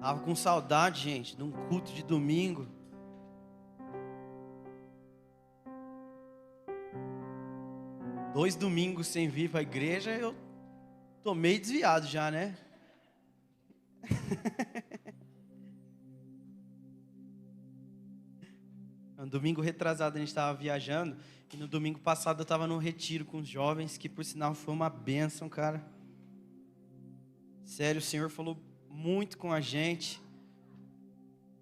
Tava com saudade, gente, de um culto de domingo. Dois domingos sem vir para a igreja, eu tô meio desviado já, né? No domingo retrasado a gente estava viajando. E no domingo passado eu estava num retiro com os jovens, que por sinal foi uma bênção, cara. Sério, o Senhor falou muito com a gente.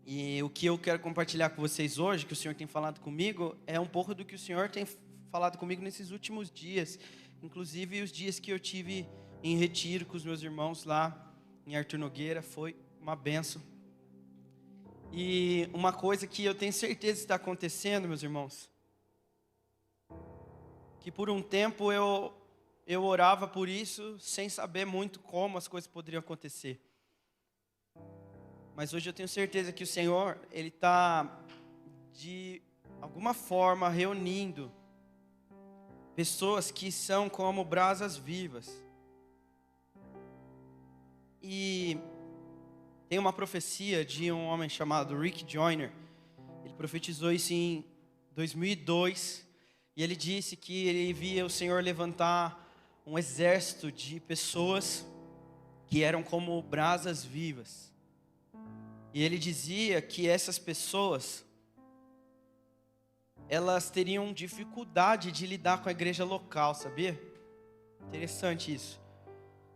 E o que eu quero compartilhar com vocês hoje, que o Senhor tem falado comigo, é um pouco do que o Senhor tem falado comigo nesses últimos dias. Inclusive os dias que eu tive em retiro com os meus irmãos lá em Arthur Nogueira, foi uma bênção. E uma coisa que eu tenho certeza está acontecendo, meus irmãos, que por um tempo eu orava por isso, sem saber muito como as coisas poderiam acontecer. Mas hoje eu tenho certeza que o Senhor, Ele está, de alguma forma, reunindo pessoas que são como brasas vivas. E tem uma profecia de um homem chamado Rick Joyner. Ele profetizou isso em 2002. E ele disse que ele via o Senhor levantar um exército de pessoas que eram como brasas vivas. E ele dizia que essas pessoas, elas teriam dificuldade de lidar com a igreja local, sabia? Interessante isso.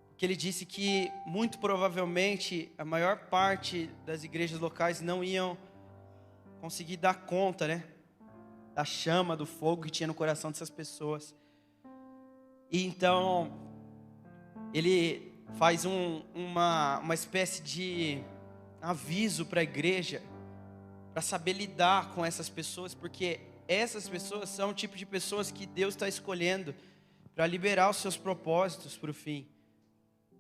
Porque ele disse que, muito provavelmente, a maior parte das igrejas locais não iam conseguir dar conta, né? Da chama, do fogo que tinha no coração dessas pessoas. E então, ele faz uma espécie de aviso para a igreja, para saber lidar com essas pessoas, porque essas pessoas são o tipo de pessoas que Deus está escolhendo para liberar os seus propósitos para o fim.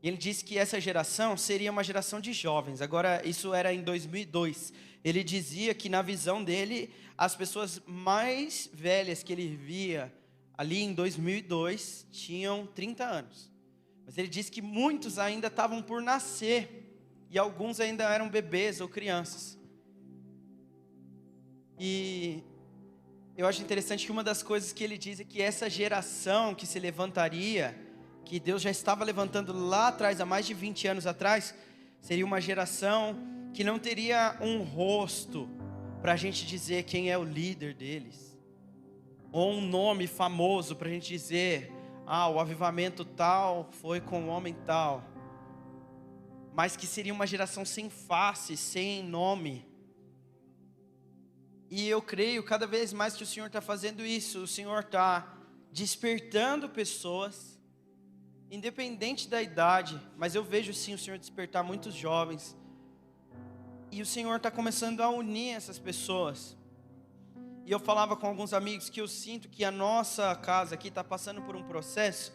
E ele disse que essa geração seria uma geração de jovens. Agora, isso era em 2002. Ele dizia que na visão dele, as pessoas mais velhas que ele via ali em 2002 tinham 30 anos. Mas ele disse que muitos ainda estavam por nascer. E alguns ainda eram bebês ou crianças. E eu acho interessante que uma das coisas que ele diz é que essa geração que se levantaria, que Deus já estava levantando lá atrás, há mais de 20 anos atrás, seria uma geração que não teria um rosto para a gente dizer quem é o líder deles, ou um nome famoso para a gente dizer, o avivamento tal foi com o homem tal, mas que seria uma geração sem face, sem nome. E eu creio cada vez mais que o Senhor está fazendo isso. O Senhor está despertando pessoas, independente da idade, mas eu vejo sim o Senhor despertar muitos jovens. E o Senhor está começando a unir essas pessoas. E eu falava com alguns amigos que eu sinto que a nossa casa aqui está passando por um processo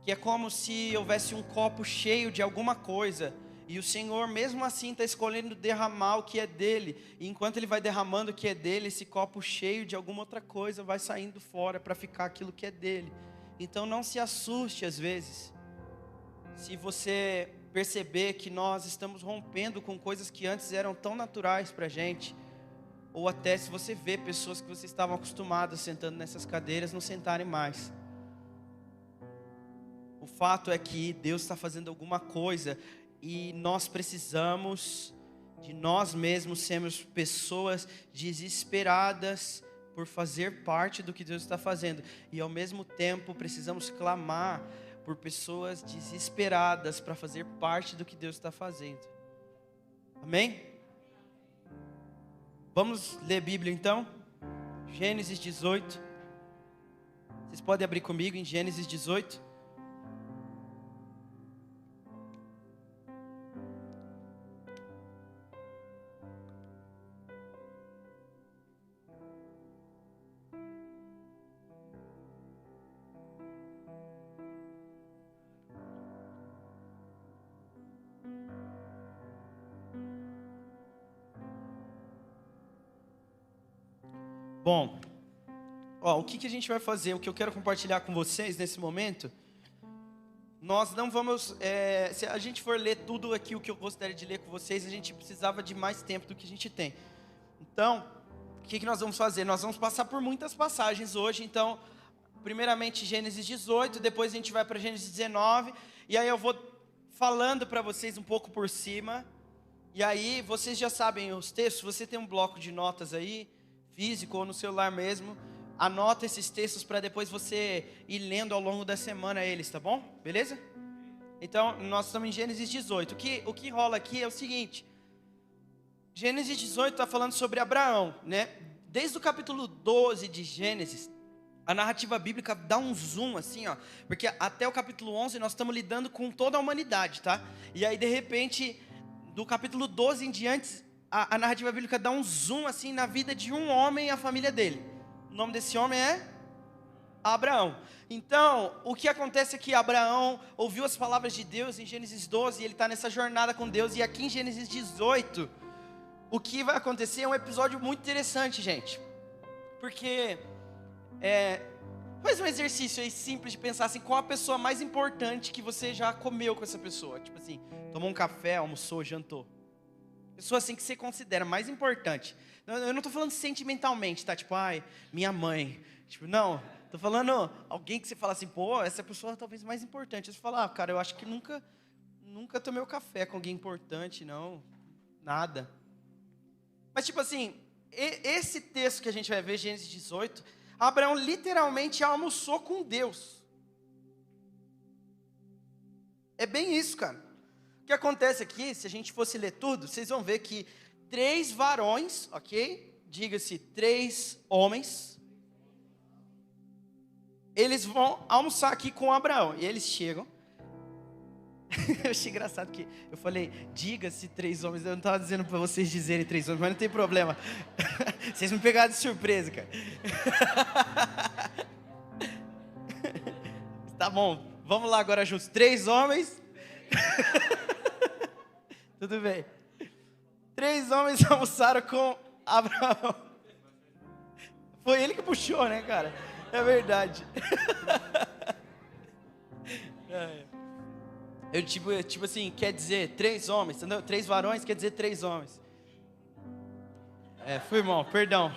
que é como se houvesse um copo cheio de alguma coisa, e o Senhor mesmo assim está escolhendo derramar o que é dele, e enquanto Ele vai derramando o que é dele, esse copo cheio de alguma outra coisa vai saindo fora para ficar aquilo que é dele. Então não se assuste às vezes, se você perceber que nós estamos rompendo com coisas que antes eram tão naturais para a gente, ou até se você vê pessoas que vocês estavam acostumados sentando nessas cadeiras não sentarem mais. O fato é que Deus está fazendo alguma coisa e nós precisamos de nós mesmos sermos pessoas desesperadas por fazer parte do que Deus está fazendo. E ao mesmo tempo precisamos clamar por pessoas desesperadas para fazer parte do que Deus está fazendo. Amém? Vamos ler a Bíblia então? Gênesis 18. Vocês podem abrir comigo em Gênesis 18. Bom, o que a gente vai fazer? O que eu quero compartilhar com vocês nesse momento, nós não vamos, se a gente for ler tudo aqui o que eu gostaria de ler com vocês, a gente precisava de mais tempo do que a gente tem. Então, o que nós vamos fazer? Nós vamos passar por muitas passagens hoje, então, primeiramente Gênesis 18, depois a gente vai para Gênesis 19, e aí eu vou falando para vocês um pouco por cima, e aí vocês já sabem os textos, você tem um bloco de notas aí, físico ou no celular mesmo, anota esses textos para depois você ir lendo ao longo da semana eles, tá bom? Beleza? Então, nós estamos em Gênesis 18. O que rola aqui é o seguinte: Gênesis 18 está falando sobre Abraão, né? Desde o capítulo 12 de Gênesis, a narrativa bíblica dá um zoom assim, ó, porque até o capítulo 11 nós estamos lidando com toda a humanidade, tá? E aí, de repente, do capítulo 12 em diante, a narrativa bíblica dá um zoom assim na vida de um homem e a família dele. O nome desse homem é Abraão. Então, o que acontece é que Abraão ouviu as palavras de Deus em Gênesis 12, e ele está nessa jornada com Deus, e aqui em Gênesis 18, o que vai acontecer é um episódio muito interessante, gente. Porque, faz um exercício aí simples de pensar assim, qual a pessoa mais importante que você já comeu com essa pessoa? Tipo assim, tomou um café, almoçou, jantou. Pessoa assim que você considera mais importante. Eu não estou falando sentimentalmente, tá? Tipo, ai, minha mãe. Tipo, não. Estou falando alguém que você fala assim, pô, essa pessoa talvez mais importante. Você fala, cara, eu acho que nunca tomei um café com alguém importante, não. Nada. Mas tipo assim, esse texto que a gente vai ver, Gênesis 18, Abraão literalmente almoçou com Deus. É bem isso, cara. O que acontece aqui, se a gente fosse ler tudo, vocês vão ver que 3 varões, ok? Diga-se, 3 homens, eles vão almoçar aqui com Abraão. E eles chegam. Eu achei engraçado que eu falei, diga-se 3 homens. Eu não estava dizendo para vocês dizerem 3 homens, mas não tem problema. Vocês me pegaram de surpresa, cara. Tá bom, vamos lá agora juntos. 3 homens. Tudo bem. 3 homens almoçaram com Abraão. Foi ele que puxou, né, cara? É verdade. Eu tipo assim, quer dizer 3 homens, entendeu? 3 varões quer dizer 3 homens. Fui mal, perdão.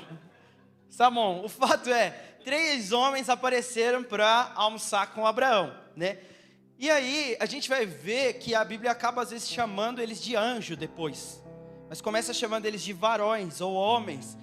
Tá bom, o fato é, 3 homens apareceram para almoçar com Abraão, né? E aí, a gente vai ver que a Bíblia acaba às vezes chamando eles de anjo depois. Mas começa chamando eles de varões ou homens.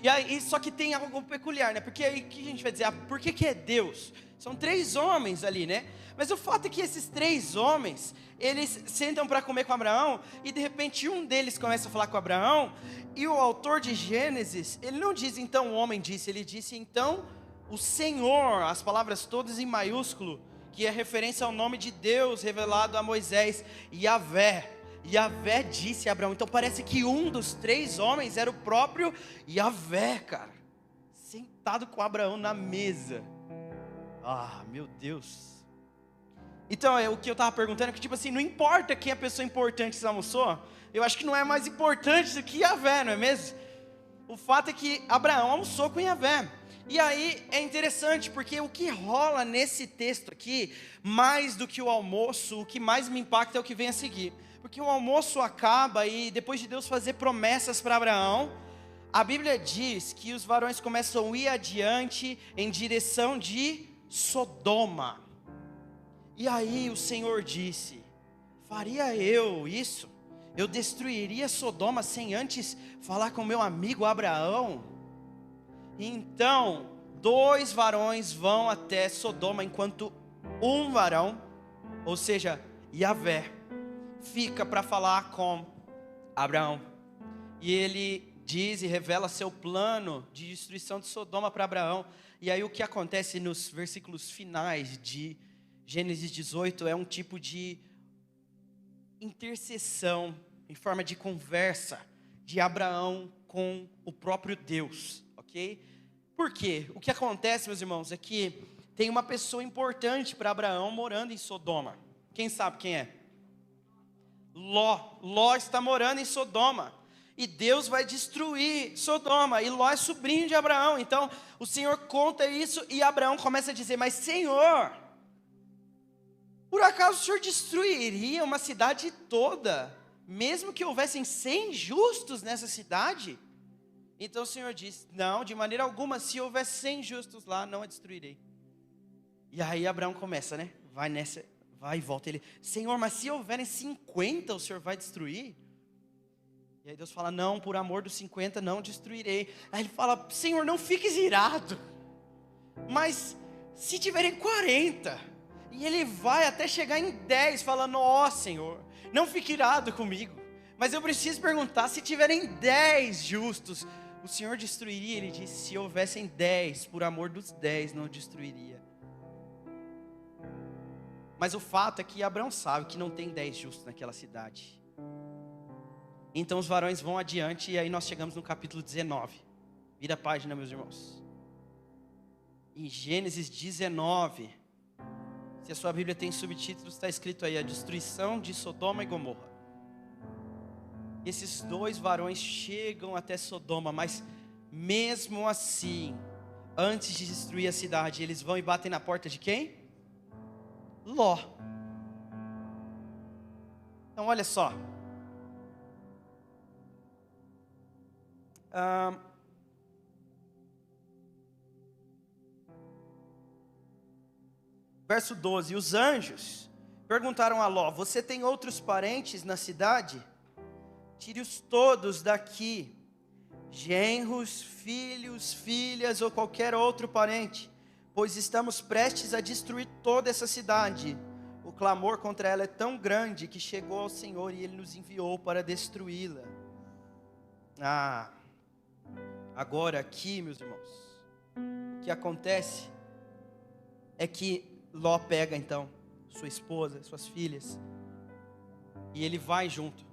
E aí, só que tem algo peculiar, né? Porque aí, o que a gente vai dizer? Por que é Deus? São 3 homens ali, né? Mas o fato é que esses 3 homens, eles sentam para comer com Abraão, e de repente um deles começa a falar com Abraão, e o autor de Gênesis, ele não diz então o homem disse, ele disse então o Senhor, as palavras todas em maiúsculo, que é referência ao nome de Deus revelado a Moisés, Yahvé. Yahvé disse a Abraão. Então parece que um dos 3 homens era o próprio Yahvé, cara, sentado com Abraão na mesa. Ah, meu Deus. Então, o que eu estava perguntando é que, tipo assim, não importa quem é a pessoa importante que você almoçou, eu acho que não é mais importante do que Yahvé, não é mesmo? O fato é que Abraão almoçou com Yahvé. E aí é interessante, porque o que rola nesse texto aqui, mais do que o almoço, o que mais me impacta é o que vem a seguir. Porque o almoço acaba e depois de Deus fazer promessas para Abraão, a Bíblia diz que os varões começam a ir adiante em direção de Sodoma. E aí o Senhor disse, faria eu isso? Eu destruiria Sodoma sem antes falar com meu amigo Abraão? Então, 2 varões vão até Sodoma, enquanto um varão, ou seja, Yahvé, fica para falar com Abraão. E ele diz e revela seu plano de destruição de Sodoma para Abraão. E aí o que acontece nos versículos finais de Gênesis 18 é um tipo de intercessão, em forma de conversa, de Abraão com o próprio Deus, ok? Por quê? O que acontece, meus irmãos, é que tem uma pessoa importante para Abraão morando em Sodoma. Quem sabe quem é? Ló. Ló está morando em Sodoma. E Deus vai destruir Sodoma. E Ló é sobrinho de Abraão. Então, o Senhor conta isso e Abraão começa a dizer, mas Senhor, Por acaso o Senhor destruiria uma cidade toda, mesmo que houvessem 100 justos nessa cidade? Então o Senhor disse: não, de maneira alguma, se houver 100 justos lá, não a destruirei. E aí Abraão começa, né? Vai nessa, vai e volta. Ele: Senhor, mas se houverem 50, o Senhor vai destruir? E aí Deus fala: não, por amor dos 50 não destruirei. Aí ele fala: Senhor, não fiques irado, mas se tiverem 40, e ele vai até chegar em 10, falando: ó Senhor, não fique irado comigo, mas eu preciso perguntar, se tiverem 10 justos, o Senhor destruiria? Ele disse: se houvessem 10, por amor dos 10 não destruiria. Mas o fato é que Abraão sabe que não tem 10 justos naquela cidade. Então os varões vão adiante, e aí nós chegamos no capítulo 19. Vira a página, meus irmãos. Em Gênesis 19, se a sua Bíblia tem subtítulos, está escrito aí: a destruição de Sodoma e Gomorra. Esses dois varões chegam até Sodoma, mas mesmo assim, antes de destruir a cidade, eles vão e batem na porta de quem? Ló. Então olha só. Verso 12: os anjos perguntaram a Ló: você tem outros parentes na cidade? Tire-os todos daqui, genros, filhos, filhas ou qualquer outro parente, pois estamos prestes a destruir toda essa cidade. O clamor contra ela é tão grande que chegou ao Senhor e Ele nos enviou para destruí-la. Agora aqui, meus irmãos, o que acontece é que Ló pega então sua esposa, suas filhas, e ele vai junto.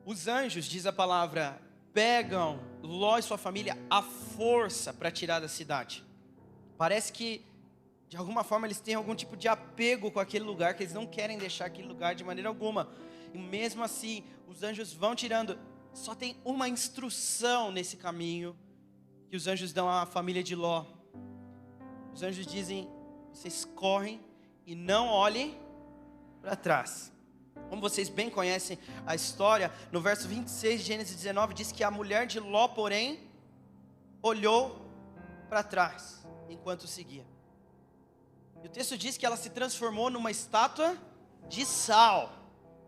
Os anjos, diz a palavra, pegam Ló e sua família à força para tirar da cidade. Parece que de alguma forma eles têm algum tipo de apego com aquele lugar, que eles não querem deixar aquele lugar de maneira alguma. E mesmo assim, os anjos vão tirando. Só tem uma instrução nesse caminho que os anjos dão à família de Ló. Os anjos dizem: vocês correm e não olhem para trás. Como vocês bem conhecem a história, no verso 26 de Gênesis 19 diz que a mulher de Ló, porém, olhou para trás enquanto seguia. E o texto diz que ela se transformou numa estátua de sal,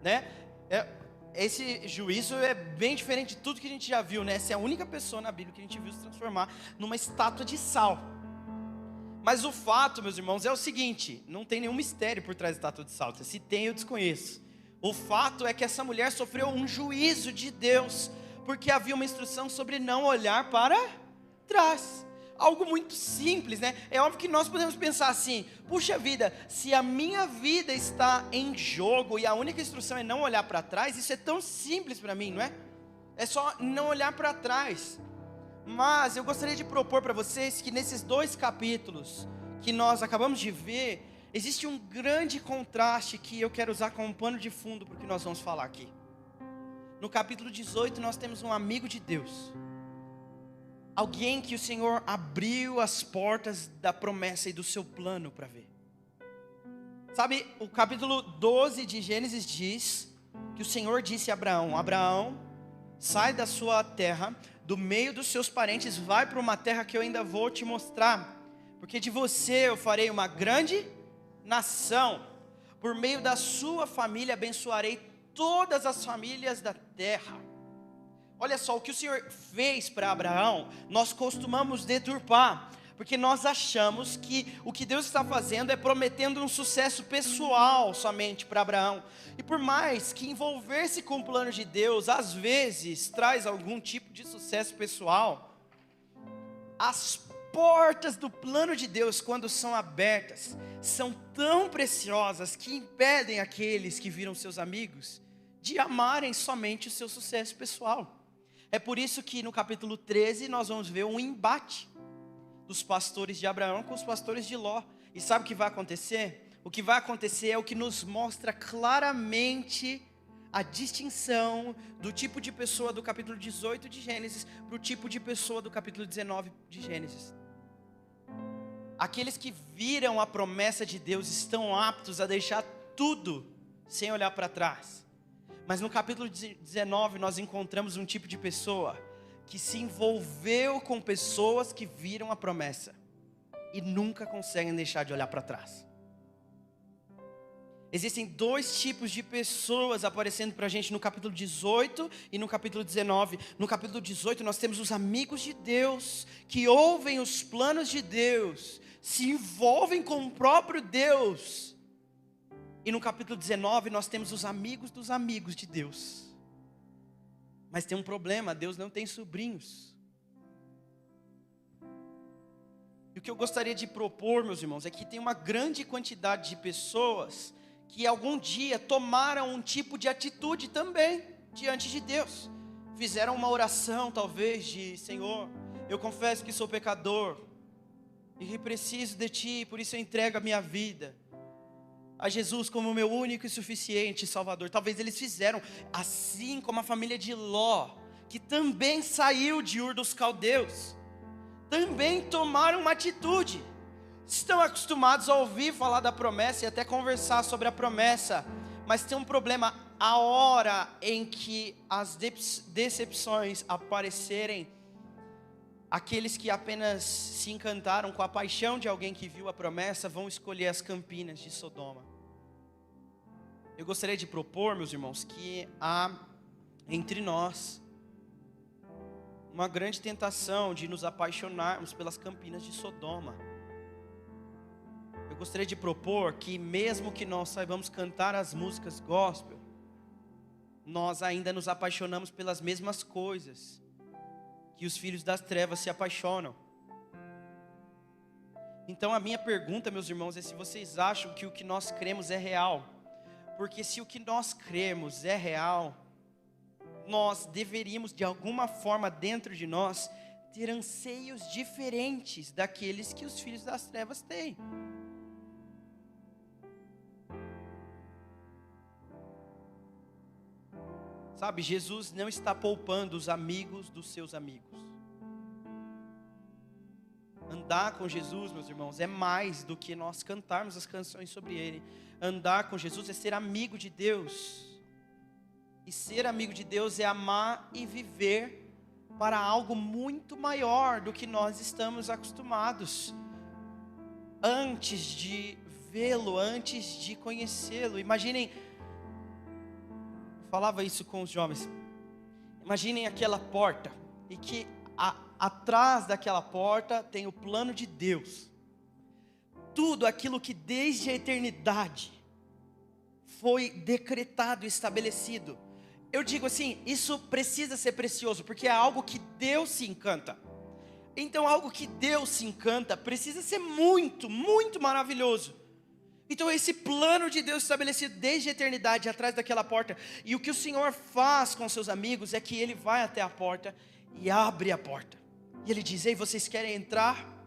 né? Esse juízo é bem diferente de tudo que a gente já viu, né? Essa é a única pessoa na Bíblia que a gente viu se transformar numa estátua de sal. Mas o fato, meus irmãos, é o seguinte: não tem nenhum mistério por trás da estátua de sal. Se tem, eu desconheço. O fato é que essa mulher sofreu um juízo de Deus, porque havia uma instrução sobre não olhar para trás. Algo muito simples, né? É óbvio que nós podemos pensar assim: puxa vida, se a minha vida está em jogo e a única instrução é não olhar para trás, isso é tão simples para mim, não é? É só não olhar para trás. Mas eu gostaria de propor para vocês que nesses 2 capítulos que nós acabamos de ver, existe um grande contraste que eu quero usar como pano de fundo para o que nós vamos falar aqui. No capítulo 18 nós temos um amigo de Deus, alguém que o Senhor abriu as portas da promessa e do seu plano para ver. Sabe, o capítulo 12 de Gênesis diz que o Senhor disse a Abraão: Abraão, sai da sua terra, do meio dos seus parentes, vai para uma terra que eu ainda vou te mostrar, porque de você eu farei uma grande nação, por meio da sua família abençoarei todas as famílias da terra. Olha só, o que o Senhor fez para Abraão, nós costumamos deturpar, porque nós achamos que o que Deus está fazendo é prometendo um sucesso pessoal somente para Abraão. E por mais que envolver-se com o plano de Deus, às vezes traz algum tipo de sucesso pessoal, as portas do plano de Deus, quando são abertas, são tão preciosas que impedem aqueles que viram seus amigos de amarem somente o seu sucesso pessoal. É por isso que no capítulo 13 nós vamos ver um embate dos pastores de Abraão com os pastores de Ló. E sabe o que vai acontecer? O que vai acontecer é o que nos mostra claramente a distinção do tipo de pessoa do capítulo 18 de Gênesis para o tipo de pessoa do capítulo 19 de Gênesis. aqueles que viram a promessa de Deus estão aptos a deixar tudo sem olhar para trás. Mas no capítulo 19 nós encontramos um tipo de pessoa que se envolveu com pessoas que viram a promessa e nunca conseguem deixar de olhar para trás. Existem dois tipos de pessoas aparecendo para a gente no capítulo 18 e no capítulo 19. No capítulo 18 nós temos os amigos de Deus, que ouvem os planos de Deus, se envolvem com o próprio Deus. E no capítulo 19 nós temos os amigos dos amigos de Deus. Mas tem um problema, Deus não tem sobrinhos. E o que eu gostaria de propor, meus irmãos, é que tem uma grande quantidade de pessoas que algum dia tomaram um tipo de atitude também diante de Deus. Fizeram uma oração talvez de: Senhor, eu confesso que sou pecador e preciso de Ti, por isso eu entrego a minha vida a Jesus como meu único e suficiente Salvador. Talvez eles fizeram, assim como a família de Ló, que também saiu de Ur dos Caldeus, também tomaram uma atitude. Estão acostumados a ouvir falar da promessa e até conversar sobre a promessa, mas tem um problema: a hora em que as decepções aparecerem, aqueles que apenas se encantaram com a paixão de alguém que viu a promessa vão escolher as campinas de Sodoma. Eu gostaria de propor, meus irmãos, que há entre nós uma grande tentação de nos apaixonarmos pelas campinas de Sodoma. Eu gostaria de propor que mesmo que nós saibamos cantar as músicas gospel, nós ainda nos apaixonamos pelas mesmas coisas que os filhos das trevas se apaixonam. Então a minha pergunta, meus irmãos, é se vocês acham que o que nós cremos é real. Porque se o que nós cremos é real, nós deveríamos de alguma forma dentro de nós ter anseios diferentes daqueles que os filhos das trevas têm. Sabe, Jesus não está poupando os amigos dos seus amigos. Andar com Jesus, meus irmãos, é mais do que nós cantarmos as canções sobre Ele. Andar com Jesus é ser amigo de Deus. E ser amigo de Deus é amar e viver para algo muito maior do que nós estamos acostumados. Antes de vê-lo, antes de conhecê-lo. Imaginem, falava isso com os jovens. Imaginem aquela porta e que atrás daquela porta tem o plano de Deus. Tudo aquilo que desde a eternidade foi decretado e estabelecido. Eu digo assim, isso precisa ser precioso, porque é algo que Deus se encanta. Então algo que Deus se encanta precisa ser muito, muito maravilhoso. Então esse plano de Deus estabelecido desde a eternidade atrás daquela porta. E o que o Senhor faz com seus amigos é que Ele vai até a porta e abre a porta. E Ele diz: ei, vocês querem entrar?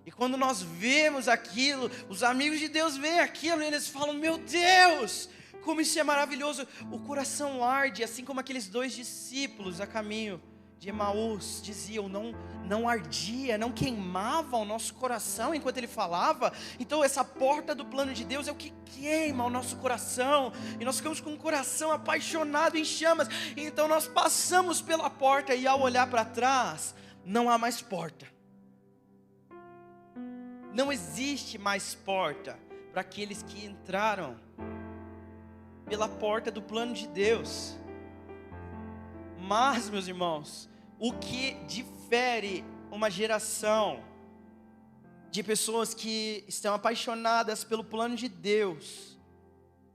E quando nós vemos aquilo, os amigos de Deus veem aquilo e eles falam: meu Deus, como isso é maravilhoso. O coração arde, assim como aqueles dois discípulos a caminho de Emaús diziam: não ardia, não queimava o nosso coração enquanto Ele falava. Então essa porta do plano de Deus é o que queima o nosso coração, e nós ficamos com o coração apaixonado em chamas. Então nós passamos pela porta e ao olhar para trás, não há mais porta. Não existe mais porta para aqueles que entraram pela porta do plano de Deus. Mas, meus irmãos, o que difere uma geração de pessoas que estão apaixonadas pelo plano de Deus,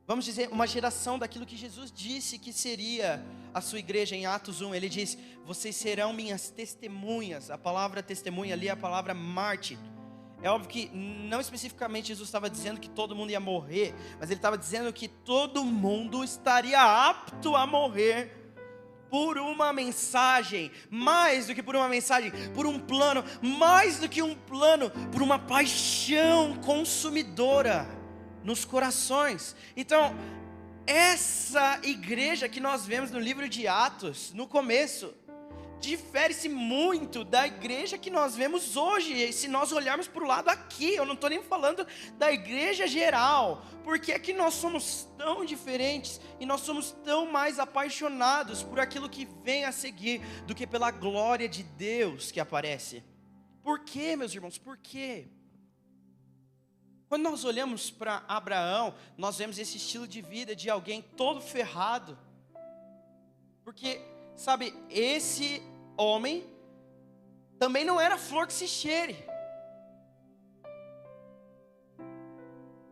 vamos dizer, uma geração daquilo que Jesus disse que seria a sua igreja em Atos 1, Ele diz: vocês serão minhas testemunhas. A palavra testemunha ali é a palavra mártir. É óbvio que não especificamente Jesus estava dizendo que todo mundo ia morrer, mas Ele estava dizendo que todo mundo estaria apto a morrer por uma mensagem, mais do que por uma mensagem, por um plano, mais do que um plano, por uma paixão consumidora nos corações. Então, essa igreja que nós vemos no livro de Atos, no começo, difere-se muito da igreja que nós vemos hoje. E se nós olharmos para o lado aqui, eu não estou nem falando da igreja geral. Por que é que nós somos tão diferentes e nós somos tão mais apaixonados por aquilo que vem a seguir do que pela glória de Deus que aparece? Por quê, meus irmãos? Por quê? Quando nós olhamos para Abraão, nós vemos esse estilo de vida de alguém todo ferrado. Porque, sabe, esse homem também não era flor que se cheire.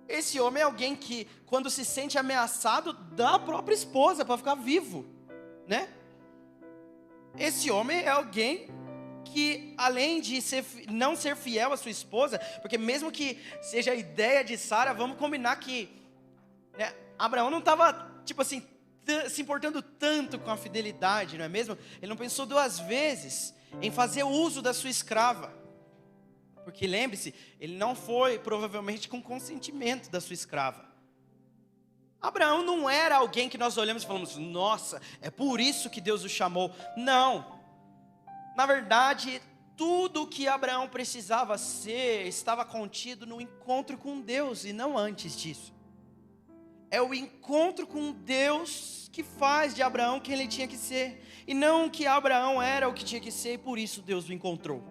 Esse homem é alguém que, quando se sente ameaçado, dá a própria esposa para ficar vivo, né? Esse homem é alguém que, além de não ser fiel à sua esposa, porque mesmo que seja a ideia de Sara, vamos combinar que, né, Abraão não estava, tipo assim, se importando tanto com a fidelidade, não é mesmo? Ele não pensou duas vezes em fazer uso da sua escrava, porque lembre-se, ele não foi provavelmente com consentimento da sua escrava. Abraão não era alguém que nós olhamos e falamos, nossa, é por isso que Deus o chamou. Não, na verdade, tudo o que Abraão precisava ser, estava contido no encontro com Deus, e não antes disso. É o encontro com Deus que faz de Abraão quem ele tinha que ser, e não que Abraão era o que tinha que ser, e por isso Deus o encontrou.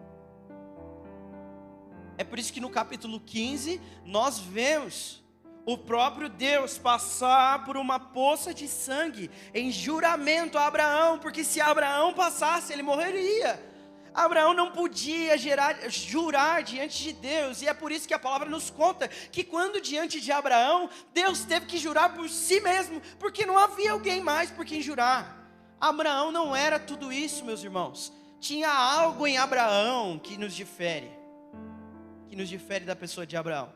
É por isso que no capítulo 15, nós vemos o próprio Deus passar por uma poça de sangue, em juramento a Abraão, porque se Abraão passasse, ele morreria. Abraão não podia jurar diante de Deus, e é por isso que a palavra nos conta, que quando diante de Abraão, Deus teve que jurar por si mesmo, porque não havia alguém mais por quem jurar. Abraão não era tudo isso, meus irmãos. Tinha algo em Abraão que nos difere da pessoa de Abraão.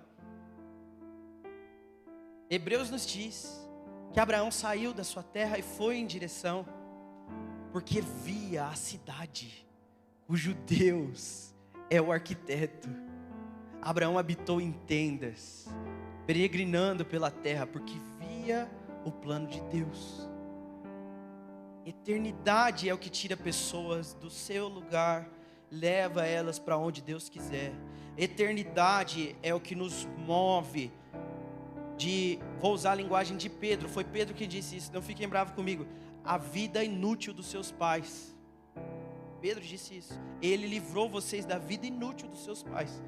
Hebreus nos diz que Abraão saiu da sua terra e foi em direção, porque via a cidade cujo Deus é o arquiteto. Abraão habitou em tendas, peregrinando pela terra, porque via o plano de Deus. Eternidade é o que tira pessoas do seu lugar, leva elas para onde Deus quiser. Eternidade é o que nos move vou usar a linguagem de Pedro, foi Pedro que disse isso, não fiquem bravos comigo, a vida inútil dos seus pais. Pedro disse isso. Ele livrou vocês da vida inútil dos seus pais.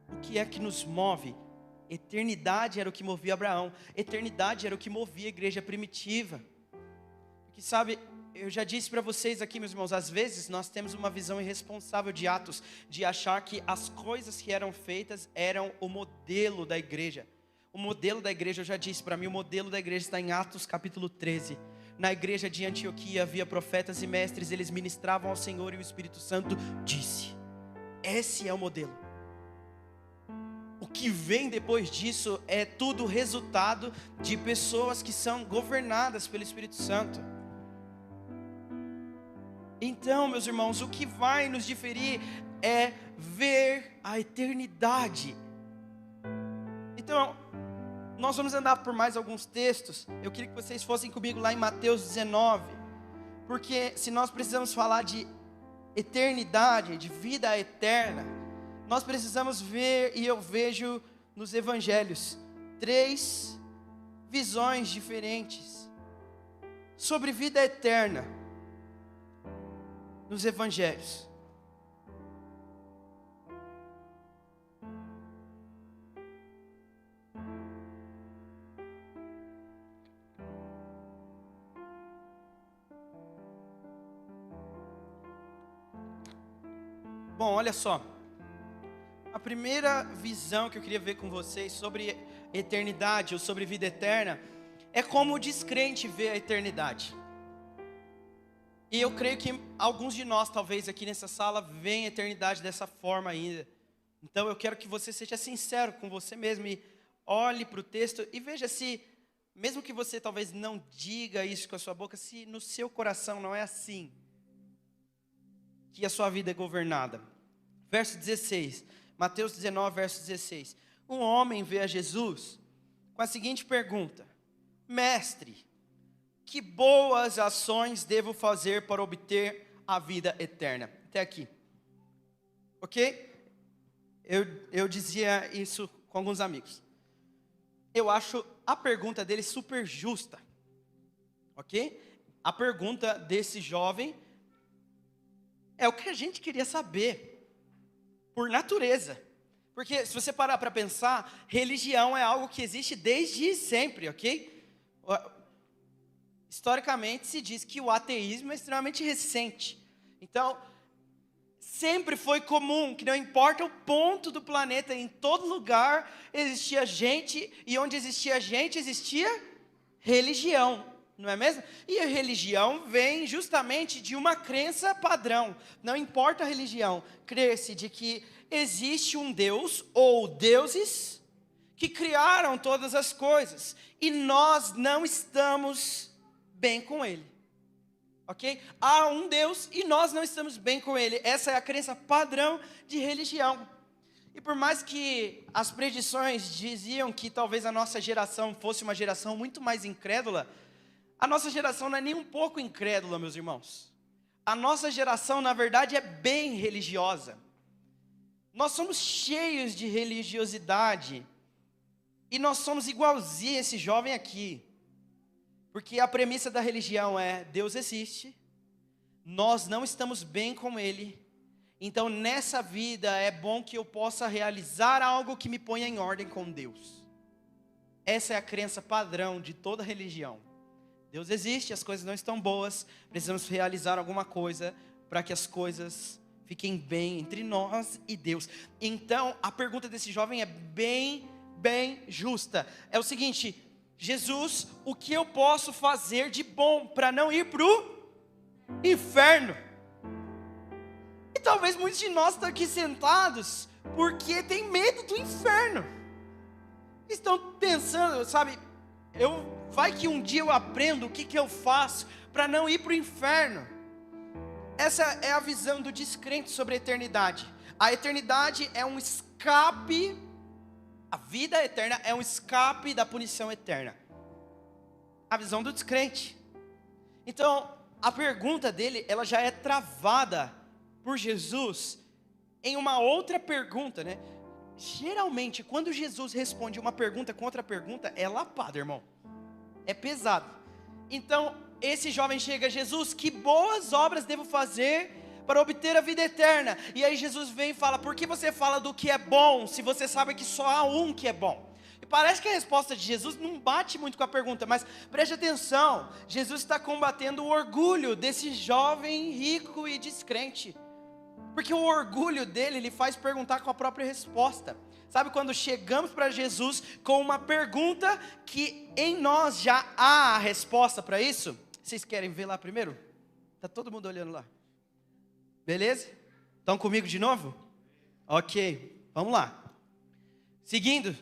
O que é que nos move? Eternidade era o que movia Abraão. Eternidade era o que movia a igreja primitiva. Porque sabe, eu já disse para vocês aqui, meus irmãos, às vezes nós temos uma visão irresponsável de Atos, de achar que as coisas que eram feitas eram o modelo da igreja. O modelo da igreja, eu já disse, para mim o modelo da igreja está em Atos capítulo 13. Na igreja de Antioquia havia profetas e mestres, eles ministravam ao Senhor e o Espírito Santo disse. Esse é o modelo. O que vem depois disso é tudo resultado de pessoas que são governadas pelo Espírito Santo. Então, meus irmãos, o que vai nos diferir é ver a eternidade. Então, nós vamos andar por mais alguns textos. Eu queria que vocês fossem comigo lá em Mateus 19. Porque se nós precisamos falar de eternidade, de vida eterna, nós precisamos ver, e eu vejo nos evangelhos, 3 visões diferentes sobre vida eterna nos evangelhos. Bom, olha só. A primeira visão que eu queria ver com vocês sobre eternidade ou sobre vida eterna é como o descrente vê a eternidade. E eu creio que alguns de nós, talvez aqui nessa sala, veem a eternidade dessa forma ainda. Então eu quero que você seja sincero com você mesmo e olhe para o texto e veja se, mesmo que você talvez não diga isso com a sua boca, se no seu coração não é assim que a sua vida é governada. Verso 16, Mateus 19, verso 16. Um homem vê a Jesus com a seguinte pergunta: Mestre, que boas ações devo fazer para obter a vida eterna. Até aqui. Ok? Eu dizia isso com alguns amigos. Eu acho a pergunta dele super justa. Ok? A pergunta desse jovem é o que a gente queria saber, por natureza. Porque se você parar para pensar, religião é algo que existe desde sempre, ok? Historicamente se diz que o ateísmo é extremamente recente. Então, sempre foi comum que não importa o ponto do planeta, em todo lugar existia gente, e onde existia gente, existia religião, não é mesmo? E a religião vem justamente de uma crença padrão. Não importa a religião, crê-se de que existe um Deus ou deuses que criaram todas as coisas, e nós não estamos bem com ele. Ok? Há um Deus e nós não estamos bem com ele. Essa é a crença padrão de religião. E por mais que as predições diziam que talvez a nossa geração fosse uma geração muito mais incrédula, a nossa geração não é nem um pouco incrédula, meus irmãos. A nossa geração, na verdade, é bem religiosa. Nós somos cheios de religiosidade. E nós somos igualzinho esse jovem aqui. Porque a premissa da religião é: Deus existe, nós não estamos bem com Ele, então nessa vida é bom que eu possa realizar algo que me ponha em ordem com Deus. Essa é a crença padrão de toda religião. Deus existe, as coisas não estão boas, precisamos realizar alguma coisa para que as coisas fiquem bem entre nós e Deus. Então a pergunta desse jovem é bem justa. É o seguinte: Jesus, o que eu posso fazer de bom para não ir para o inferno? E talvez muitos de nós estão aqui sentados porque tem medo do inferno. Estão pensando, sabe, vai que um dia eu aprendo o que eu faço para não ir para o inferno. Essa é a visão do descrente sobre a eternidade. A eternidade é um escape. A vida eterna é um escape da punição eterna. A visão do descrente. Então, a pergunta dele, ela já é travada por Jesus em uma outra pergunta, né? Geralmente, quando Jesus responde uma pergunta com outra pergunta, é lapada, irmão. É pesado. Então, esse jovem chega a Jesus: que boas obras devo fazer para obter a vida eterna? E aí Jesus vem e fala: por que você fala do que é bom, se você sabe que só há um que é bom? E parece que a resposta de Jesus não bate muito com a pergunta, mas preste atenção, Jesus está combatendo o orgulho desse jovem rico e descrente, porque o orgulho dele lhe faz perguntar com a própria resposta. Sabe quando chegamos para Jesus com uma pergunta que em nós já há a resposta para isso? Vocês querem ver lá primeiro? Está todo mundo olhando lá. Beleza? Estão comigo de novo? Ok, vamos lá. Seguindo.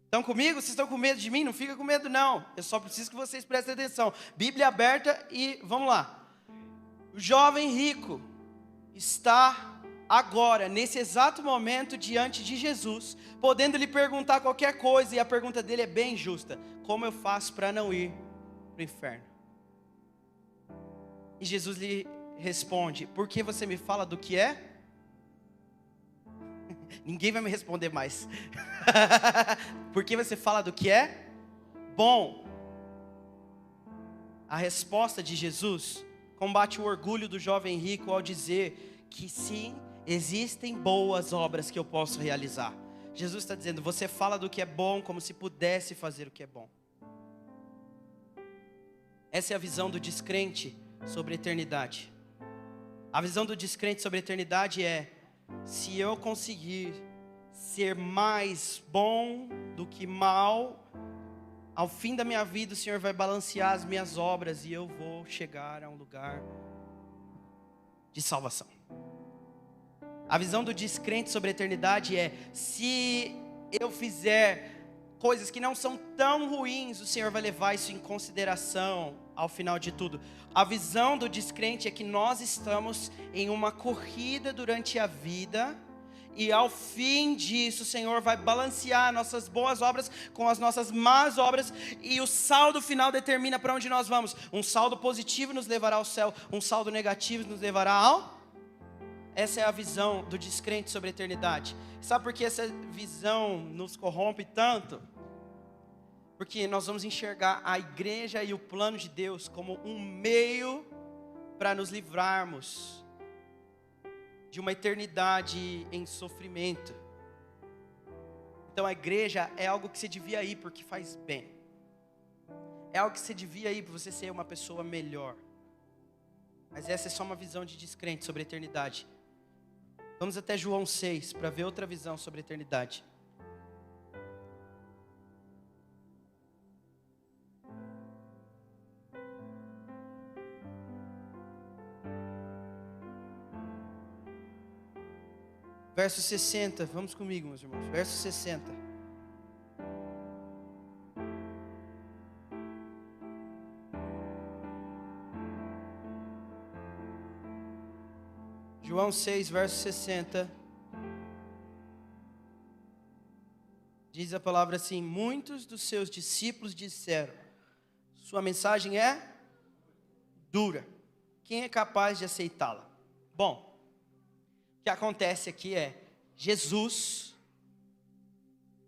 Estão comigo? Vocês estão com medo de mim? Não fica com medo não. Eu só preciso que vocês prestem atenção. Bíblia aberta e vamos lá. O jovem rico está agora, nesse exato momento, diante de Jesus, podendo lhe perguntar qualquer coisa, e a pergunta dele é bem justa: como eu faço para não ir para o inferno? E Jesus lhe responde: por que você me fala do que é? Ninguém vai me responder mais. Por que você fala do que é bom? A resposta de Jesus combate o orgulho do jovem rico ao dizer que sim, existem boas obras que eu posso realizar. Jesus está dizendo: você fala do que é bom como se pudesse fazer o que é bom. Essa é a visão do descrente sobre a eternidade. A visão do descrente sobre a eternidade é: se eu conseguir ser mais bom do que mal, ao fim da minha vida o Senhor vai balancear as minhas obras e eu vou chegar a um lugar de salvação. A visão do descrente sobre a eternidade é: se eu fizer coisas que não são tão ruins, o Senhor vai levar isso em consideração ao final de tudo. A visão do descrente é que nós estamos em uma corrida durante a vida, E ao fim disso, o Senhor vai balancear nossas boas obras com as nossas más obras. E o saldo final determina para onde nós vamos. Um saldo positivo nos levará ao céu. Um saldo negativo nos levará ao... Essa é a visão do descrente sobre a eternidade. Sabe por que essa visão nos corrompe tanto? Porque nós vamos enxergar a igreja e o plano de Deus como um meio para nos livrarmos de uma eternidade em sofrimento. Então a igreja é algo que você devia ir porque faz bem. É algo que você devia ir para você ser uma pessoa melhor. Mas essa é só uma visão de descrente sobre a eternidade. Vamos até João 6 para ver outra visão sobre a eternidade. Verso 60, vamos comigo, meus irmãos. Verso 60. João 6, verso 60. Diz a palavra assim: muitos dos seus discípulos disseram, sua mensagem é dura. Quem é capaz de aceitá-la? Bom, o que acontece aqui é, Jesus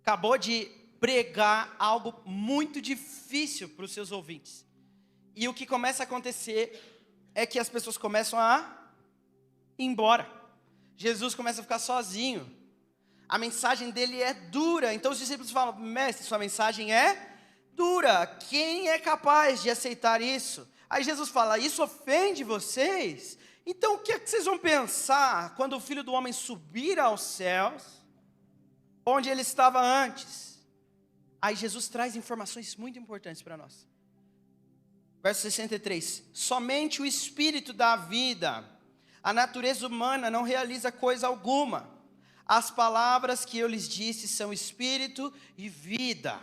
acabou de pregar algo muito difícil para os seus ouvintes. E o que começa a acontecer é que as pessoas começam a ir embora. Jesus começa a ficar sozinho. A mensagem dele é dura. Então os discípulos falam, mestre, sua mensagem é dura. Quem é capaz de aceitar isso? Aí Jesus fala, isso ofende vocês? Então o que é que vocês vão pensar quando o Filho do Homem subir aos céus, onde ele estava antes? Aí Jesus traz informações muito importantes para nós. Verso 63, somente o Espírito dá vida, a natureza humana não realiza coisa alguma. As palavras que eu lhes disse são Espírito e vida.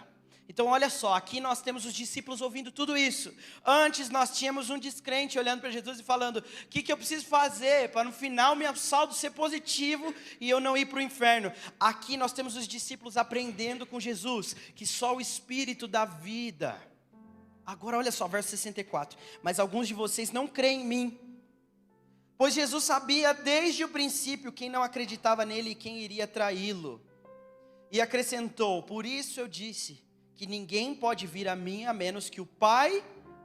Então olha só, aqui nós temos os discípulos ouvindo tudo isso. Antes nós tínhamos um descrente olhando para Jesus e falando, o que eu preciso fazer para no final meu saldo ser positivo e eu não ir para o inferno? Aqui nós temos os discípulos aprendendo com Jesus, que só o Espírito dá vida. Agora olha só, verso 64, mas alguns de vocês não creem em mim, pois Jesus sabia desde o princípio quem não acreditava nele e quem iria traí-lo. E acrescentou, por isso eu disse, que ninguém pode vir a mim a menos que o Pai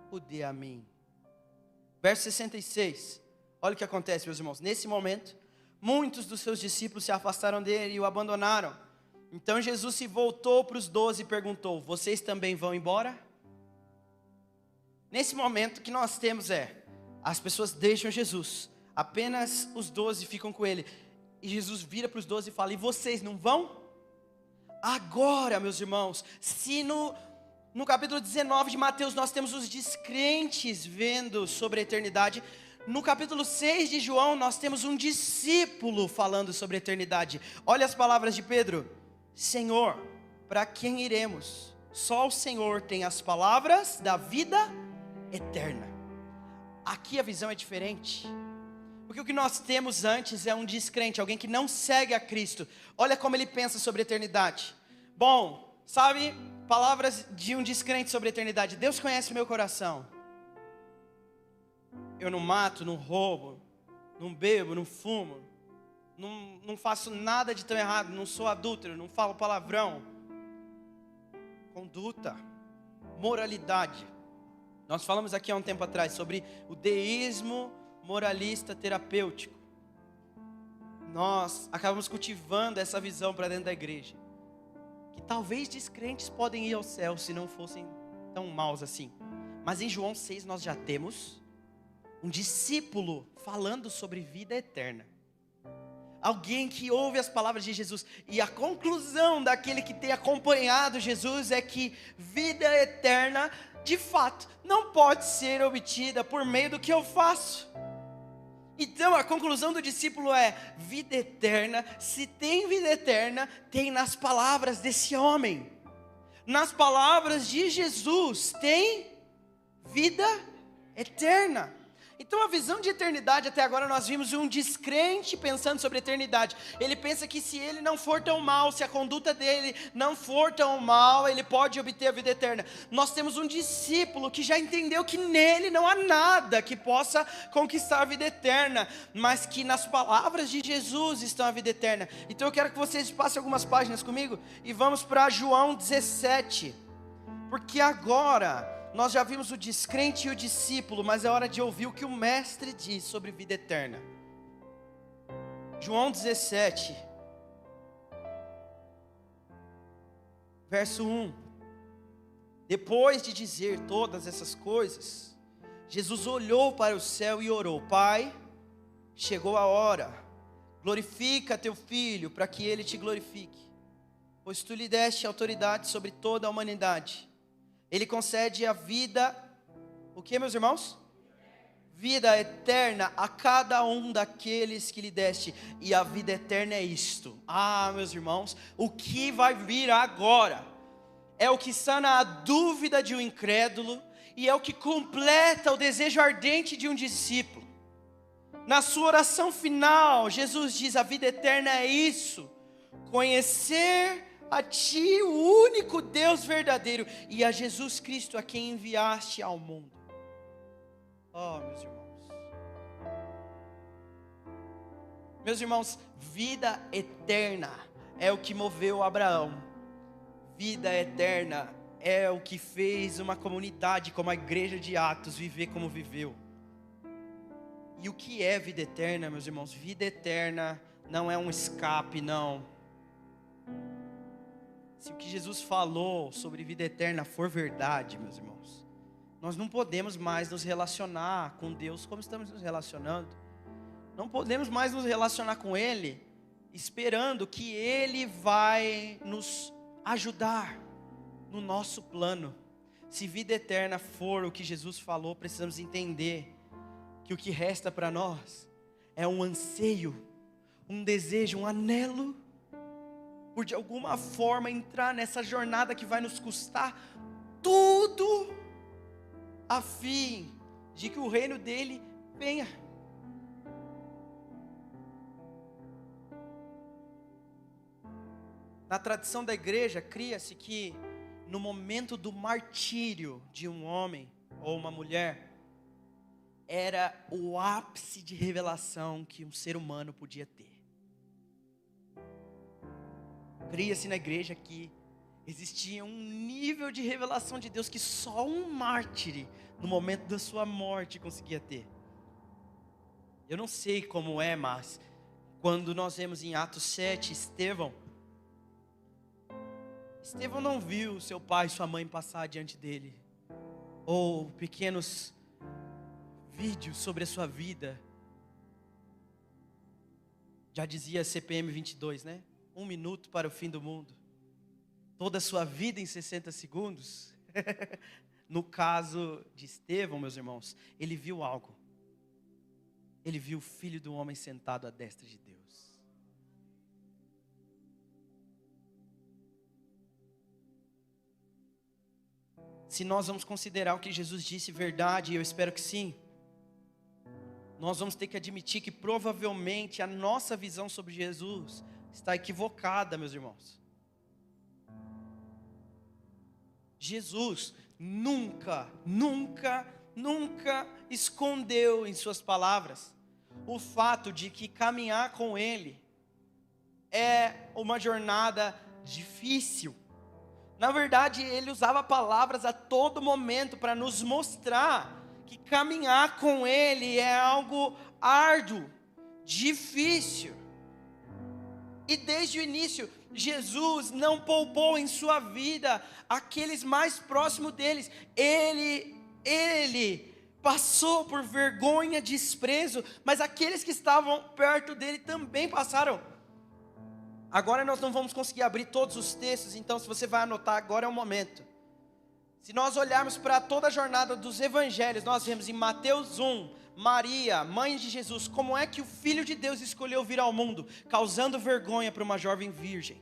o dê a mim. Verso 66, olha o que acontece, meus irmãos. Nesse momento, muitos dos seus discípulos se afastaram dele e o abandonaram. Então Jesus se voltou para os 12 e perguntou, vocês também vão embora? Nesse momento o que nós temos as pessoas deixam Jesus, apenas os 12 ficam com ele. E Jesus vira para os 12 e fala, e vocês não vão? Agora, meus irmãos, se no capítulo 19 de Mateus nós temos os descrentes vendo sobre a eternidade, no capítulo 6 de João nós temos um discípulo falando sobre a eternidade. Olha as palavras de Pedro, Senhor, para quem iremos? Só o Senhor tem as palavras da vida eterna. Aqui a visão é diferente, porque o que nós temos antes é um descrente, alguém que não segue a Cristo. Olha como ele pensa sobre a eternidade. Bom, sabe, palavras de um descrente sobre a eternidade. Deus conhece o meu coração. Eu não mato, não roubo, não bebo, não fumo, não faço nada de tão errado, não sou adúltero, não falo palavrão. Conduta, moralidade. Nós falamos aqui há um tempo atrás sobre o deísmo moralista terapêutico. Nós acabamos cultivando essa visão para dentro da igreja, que talvez descrentes podem ir ao céu se não fossem tão maus assim. Mas em João 6 nós já temos um discípulo falando sobre vida eterna, alguém que ouve as palavras de Jesus, e a conclusão daquele que tem acompanhado Jesus é que vida eterna de fato não pode ser obtida por meio do que eu faço. Então a conclusão do discípulo é, vida eterna, se tem vida eterna, tem nas palavras desse homem. Nas palavras de Jesus tem vida eterna. Então a visão de eternidade, até agora nós vimos um descrente pensando sobre a eternidade. Ele pensa que se ele não for tão mal, se a conduta dele não for tão mal, ele pode obter a vida eterna. Nós temos um discípulo que já entendeu que nele não há nada que possa conquistar a vida eterna, mas que nas palavras de Jesus está a vida eterna. Então eu quero que vocês passem algumas páginas comigo e vamos para João 17, porque agora nós já vimos o descrente e o discípulo, mas é hora de ouvir o que o mestre diz sobre vida eterna. João 17, verso 1. Depois de dizer todas essas coisas, Jesus olhou para o céu e orou: Pai, chegou a hora, glorifica teu filho, para que ele te glorifique, pois tu lhe deste autoridade sobre toda a humanidade. Ele concede a vida, o que, meus irmãos? Vida eterna a cada um daqueles que lhe deste. E a vida eterna é isto. Meus irmãos, o que vai vir agora é o que sana a dúvida de um incrédulo e é o que completa o desejo ardente de um discípulo. Na sua oração final, Jesus diz: a vida eterna é isso, conhecer a ti, o único Deus verdadeiro, e a Jesus Cristo, a quem enviaste ao mundo. Meus irmãos. Meus irmãos, vida eterna é o que moveu Abraão. Vida eterna é o que fez uma comunidade como a igreja de Atos viver como viveu. E o que é vida eterna, meus irmãos? Vida eterna não é um escape, não. Se o que Jesus falou sobre vida eterna for verdade, meus irmãos, nós não podemos mais nos relacionar com Deus como estamos nos relacionando. Não podemos mais nos relacionar com Ele esperando que Ele vai nos ajudar no nosso plano. Se vida eterna for o que Jesus falou, precisamos entender que o que resta para nós é um anseio, um desejo, um anelo por de alguma forma entrar nessa jornada que vai nos custar tudo, a fim de que o reino dele venha. Na tradição da igreja, cria-se que no momento do martírio de um homem ou uma mulher, era o ápice de revelação que um ser humano podia ter. Cria-se na igreja que existia um nível de revelação de Deus que só um mártir, no momento da sua morte, conseguia ter. Eu não sei como é, mas quando nós vemos em Atos 7, Estevão não viu seu pai e sua mãe passar diante dele, ou pequenos vídeos sobre a sua vida. Já dizia CPM 22, né? 1 minuto para o fim do mundo. Toda a sua vida em 60 segundos. No caso de Estevão, meus irmãos, ele viu algo. Ele viu o Filho do Homem sentado à destra de Deus. Se nós vamos considerar o que Jesus disse verdade, e eu espero que sim, nós vamos ter que admitir que provavelmente a nossa visão sobre Jesus está equivocada, meus irmãos. Jesus nunca escondeu em suas palavras o fato de que caminhar com Ele é uma jornada difícil. Na verdade, Ele usava palavras a todo momento para nos mostrar que caminhar com Ele é algo árduo, difícil. E desde o início, Jesus não poupou em sua vida aqueles mais próximos deles. Ele passou por vergonha, desprezo, mas aqueles que estavam perto dele também passaram. Agora nós não vamos conseguir abrir todos os textos, então se você vai anotar, agora é o momento. Se nós olharmos para toda a jornada dos evangelhos, nós vemos em Mateus 1, Maria, mãe de Jesus, como é que o Filho de Deus escolheu vir ao mundo, causando vergonha para uma jovem virgem.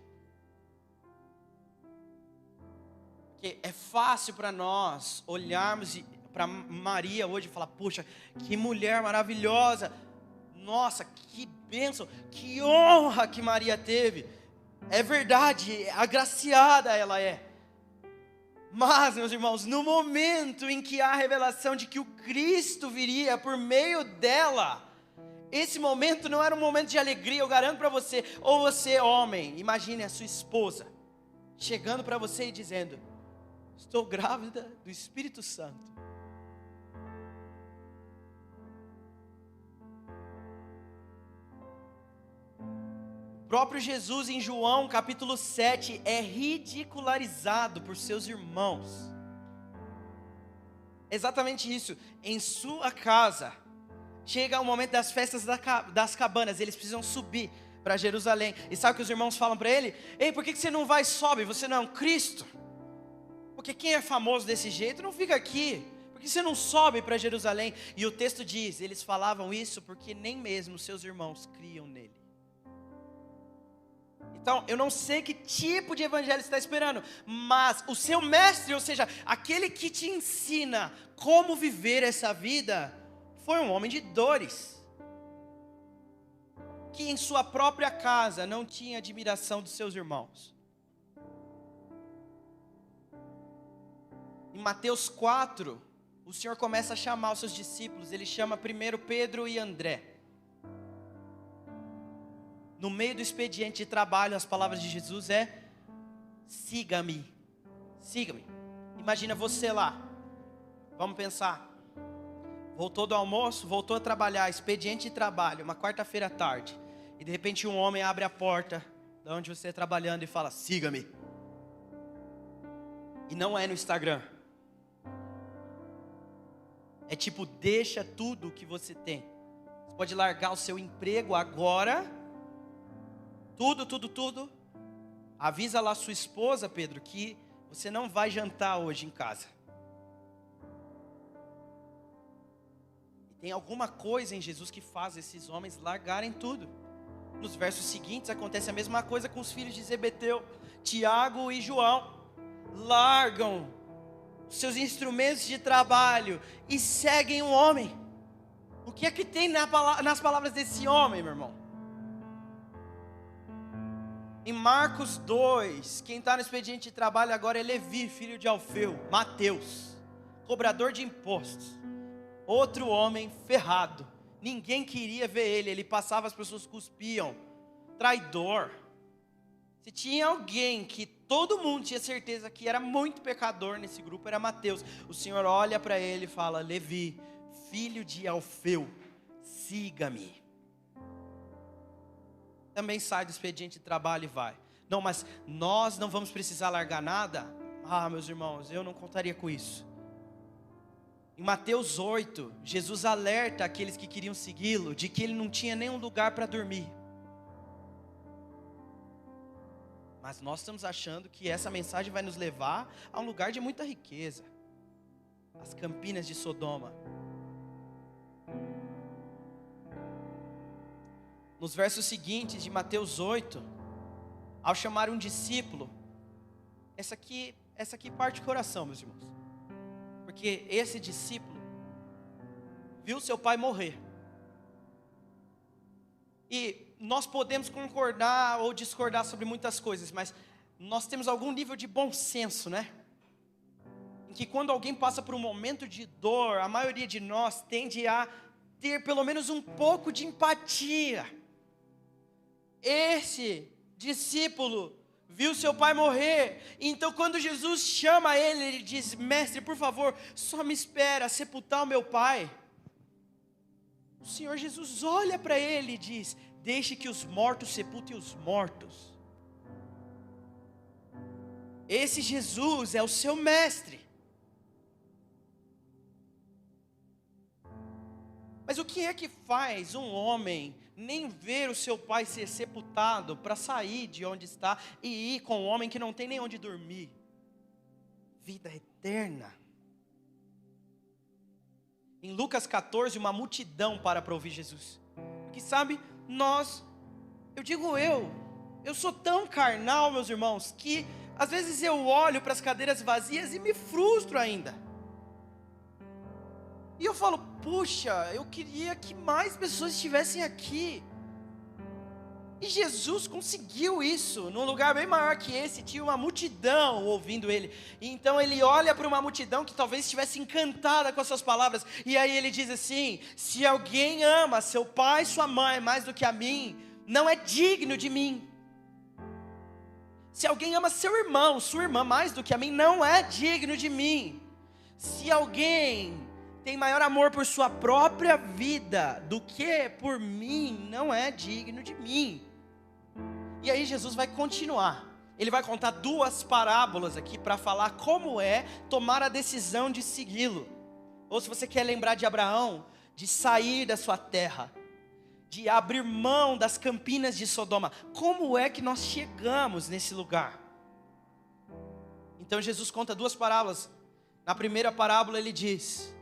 Porque é fácil para nós olharmos para Maria hoje e falar, poxa, que mulher maravilhosa. Nossa, que bênção, que honra que Maria teve. É verdade, agraciada ela é. Mas, meus irmãos, no momento em que há a revelação de que o Cristo viria por meio dela, esse momento não era um momento de alegria, eu garanto para você. Ou você, homem, imagine a sua esposa chegando para você e dizendo, estou grávida do Espírito Santo. O próprio Jesus em João capítulo 7 é ridicularizado por seus irmãos. Exatamente isso. Em sua casa, chega o momento das festas das cabanas, eles precisam subir para Jerusalém. E sabe o que os irmãos falam para ele? Ei, por que você não vai e sobe? Você não é um Cristo? Porque quem é famoso desse jeito não fica aqui. Por que você não sobe para Jerusalém? E o texto diz, eles falavam isso porque nem mesmo seus irmãos criam nele. Então, eu não sei que tipo de evangelho você está esperando, mas o seu mestre, ou seja, aquele que te ensina como viver essa vida, foi um homem de dores, que em sua própria casa não tinha admiração dos seus irmãos. Em Mateus 4, o Senhor começa a chamar os seus discípulos, ele chama primeiro Pedro e André. No meio do expediente de trabalho, as palavras de Jesus é, siga-me, siga-me. Imagina você lá, vamos pensar, voltou do almoço, voltou a trabalhar, expediente de trabalho, uma quarta-feira à tarde, e de repente um homem abre a porta, de onde você está trabalhando e fala, siga-me. E não é no Instagram, é tipo, deixa tudo o que você tem, você pode largar o seu emprego agora, tudo, avisa lá sua esposa, Pedro, que você não vai jantar hoje em casa. E tem alguma coisa em Jesus que faz esses homens largarem tudo. Nos versos seguintes acontece a mesma coisa com os filhos de Zebedeu, Tiago e João. Largam os seus instrumentos de trabalho e seguem o homem. O que é que tem nas palavras desse homem, meu irmão? Em Marcos 2, quem está no expediente de trabalho agora é Levi, filho de Alfeu, Mateus, cobrador de impostos. Outro homem ferrado, ninguém queria ver ele passava, as pessoas cuspiam, traidor. Se tinha alguém que todo mundo tinha certeza que era muito pecador nesse grupo, era Mateus. O Senhor olha para ele e fala, Levi, filho de Alfeu, siga-me. Também sai do expediente de trabalho e vai. Não, mas nós não vamos precisar largar nada? Ah, meus irmãos, eu não contaria com isso. Em Mateus 8, Jesus alerta aqueles que queriam segui-lo de que ele não tinha nenhum lugar para dormir. Mas nós estamos achando que essa mensagem vai nos levar a um lugar de muita riqueza. As campinas de Sodoma. Nos versos seguintes de Mateus 8, ao chamar um discípulo, essa aqui parte do coração, meus irmãos. Porque esse discípulo viu seu pai morrer. E nós podemos concordar ou discordar sobre muitas coisas, mas nós temos algum nível de bom senso, né? Em que quando alguém passa por um momento de dor, a maioria de nós tende a ter pelo menos um pouco de empatia. Esse discípulo viu seu pai morrer, então quando Jesus chama ele, ele diz, mestre, por favor, só me espera sepultar o meu pai. O Senhor Jesus olha para ele e diz, deixe que os mortos sepultem os mortos. Esse Jesus é o seu mestre. Mas o que é que faz um homem nem ver o seu pai ser sepultado para sair de onde está e ir com um homem que não tem nem onde dormir? Vida eterna. Em Lucas 14, uma multidão para ouvir Jesus. Porque sabe, eu sou tão carnal, meus irmãos, que às vezes eu olho para as cadeiras vazias e me frustro ainda. E eu falo, puxa, eu queria que mais pessoas estivessem aqui. E Jesus conseguiu isso, num lugar bem maior que esse, tinha uma multidão ouvindo ele. E então ele olha para uma multidão que talvez estivesse encantada com as suas palavras. E aí ele diz assim: se alguém ama seu pai, sua mãe mais do que a mim, não é digno de mim. Se alguém ama seu irmão, sua irmã mais do que a mim, não é digno de mim. Se alguém tem maior amor por sua própria vida do que por mim, não é digno de mim. E aí Jesus vai continuar. Ele vai contar 2 parábolas aqui para falar como é tomar a decisão de segui-lo. Ou se você quer lembrar de Abraão, de sair da sua terra, de abrir mão das campinas de Sodoma. Como é que nós chegamos nesse lugar? Então Jesus conta 2 parábolas. Na primeira parábola ele diz: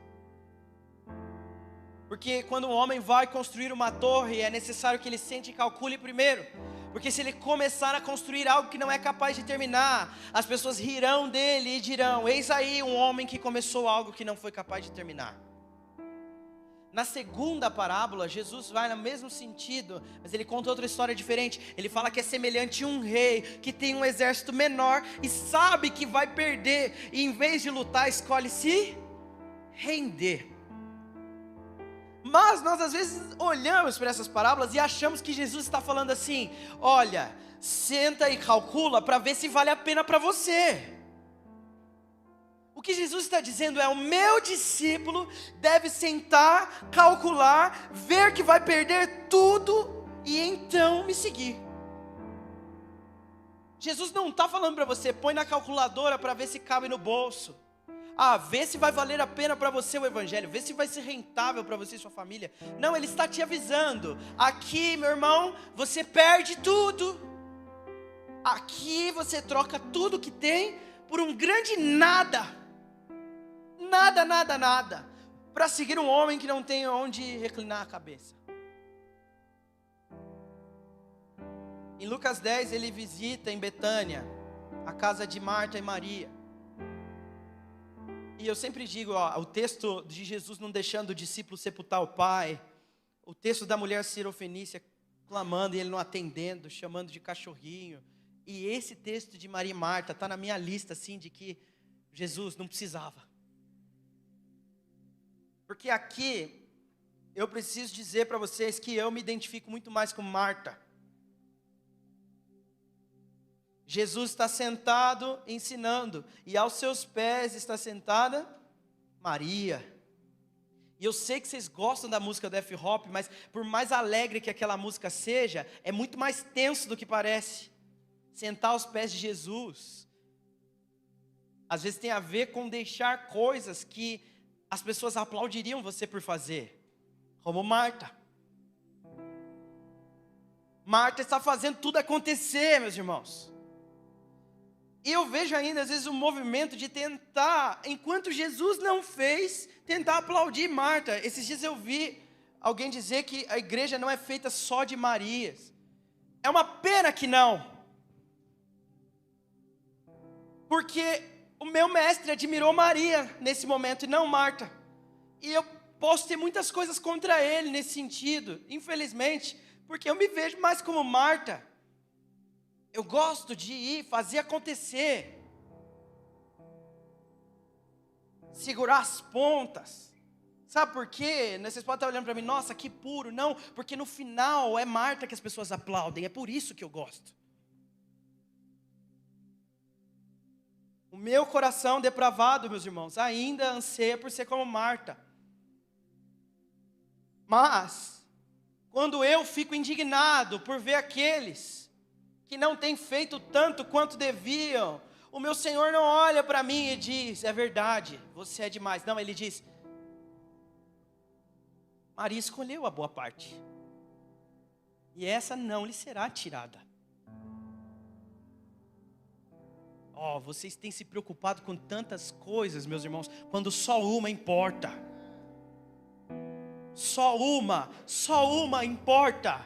porque quando um homem vai construir uma torre, é necessário que ele sente e calcule primeiro. Porque se ele começar a construir algo que não é capaz de terminar, as pessoas rirão dele e dirão: eis aí um homem que começou algo que não foi capaz de terminar. Na segunda parábola, Jesus vai no mesmo sentido, mas ele conta outra história diferente. Ele fala que é semelhante a um rei que tem um exército menor e sabe que vai perder, e em vez de lutar, escolhe se render. Mas nós às vezes olhamos para essas parábolas e achamos que Jesus está falando assim: olha, senta e calcula para ver se vale a pena para você. O que Jesus está dizendo é: o meu discípulo deve sentar, calcular, ver que vai perder tudo e então me seguir. Jesus não está falando para você: põe na calculadora para ver se cabe no bolso. Vê se vai valer a pena para você o evangelho, vê se vai ser rentável para você e sua família. Não, ele está te avisando: aqui, meu irmão, você perde tudo. Aqui você troca tudo que tem por um grande nada. Nada, para seguir um homem que não tem onde reclinar a cabeça. Em Lucas 10, ele visita em Betânia a casa de Marta e Maria. E eu sempre digo, o texto de Jesus não deixando o discípulo sepultar o pai, o texto da mulher sirofenícia clamando e ele não atendendo, chamando de cachorrinho, e esse texto de Maria e Marta está na minha lista assim, de que Jesus não precisava. Porque aqui eu preciso dizer para vocês que eu me identifico muito mais com Marta. Jesus está sentado ensinando, e aos seus pés está sentada Maria. E eu sei que vocês gostam da música do F-Hop, mas por mais alegre que aquela música seja, é muito mais tenso do que parece. Sentar aos pés de Jesus, às vezes tem a ver com deixar coisas que as pessoas aplaudiriam você por fazer, como Marta. Marta está fazendo tudo acontecer, meus irmãos. E eu vejo ainda, às vezes, um movimento de tentar, enquanto Jesus não fez, tentar aplaudir Marta. Esses dias eu vi alguém dizer que a igreja não é feita só de Marias. É uma pena que não. Porque o meu mestre admirou Maria nesse momento e não Marta. E eu posso ter muitas coisas contra ele nesse sentido, infelizmente, porque eu me vejo mais como Marta. Eu gosto de ir, fazer acontecer. Segurar as pontas. Sabe por quê? Vocês podem estar olhando para mim: nossa, que puro. Não, porque no final é Marta que as pessoas aplaudem. É por isso que eu gosto. O meu coração depravado, meus irmãos, ainda anseia por ser como Marta. Mas, quando eu fico indignado por ver aqueles que não têm feito tanto quanto deviam, o meu Senhor não olha para mim e diz: é verdade, você é demais. Não, Ele diz: Maria escolheu a boa parte, e essa não lhe será tirada. Vocês têm se preocupado com tantas coisas, meus irmãos, quando só uma importa. Só uma importa.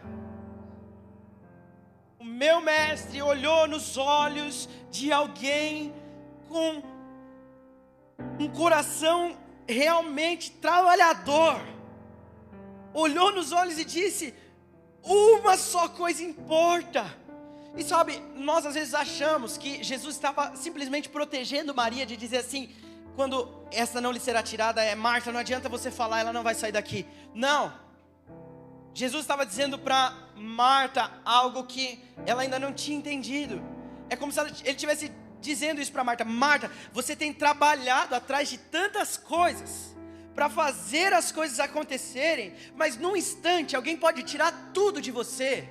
O meu mestre olhou nos olhos de alguém com um coração realmente trabalhador, olhou nos olhos e disse: uma só coisa importa. E sabe, nós às vezes achamos que Jesus estava simplesmente protegendo Maria de dizer assim: quando essa não lhe será tirada, Marta, não adianta você falar, ela não vai sair daqui. Não, Jesus estava dizendo para Marta algo que ela ainda não tinha entendido. É como se ele estivesse dizendo isso para Marta: Marta, você tem trabalhado atrás de tantas coisas para fazer as coisas acontecerem, mas num instante alguém pode tirar tudo de você.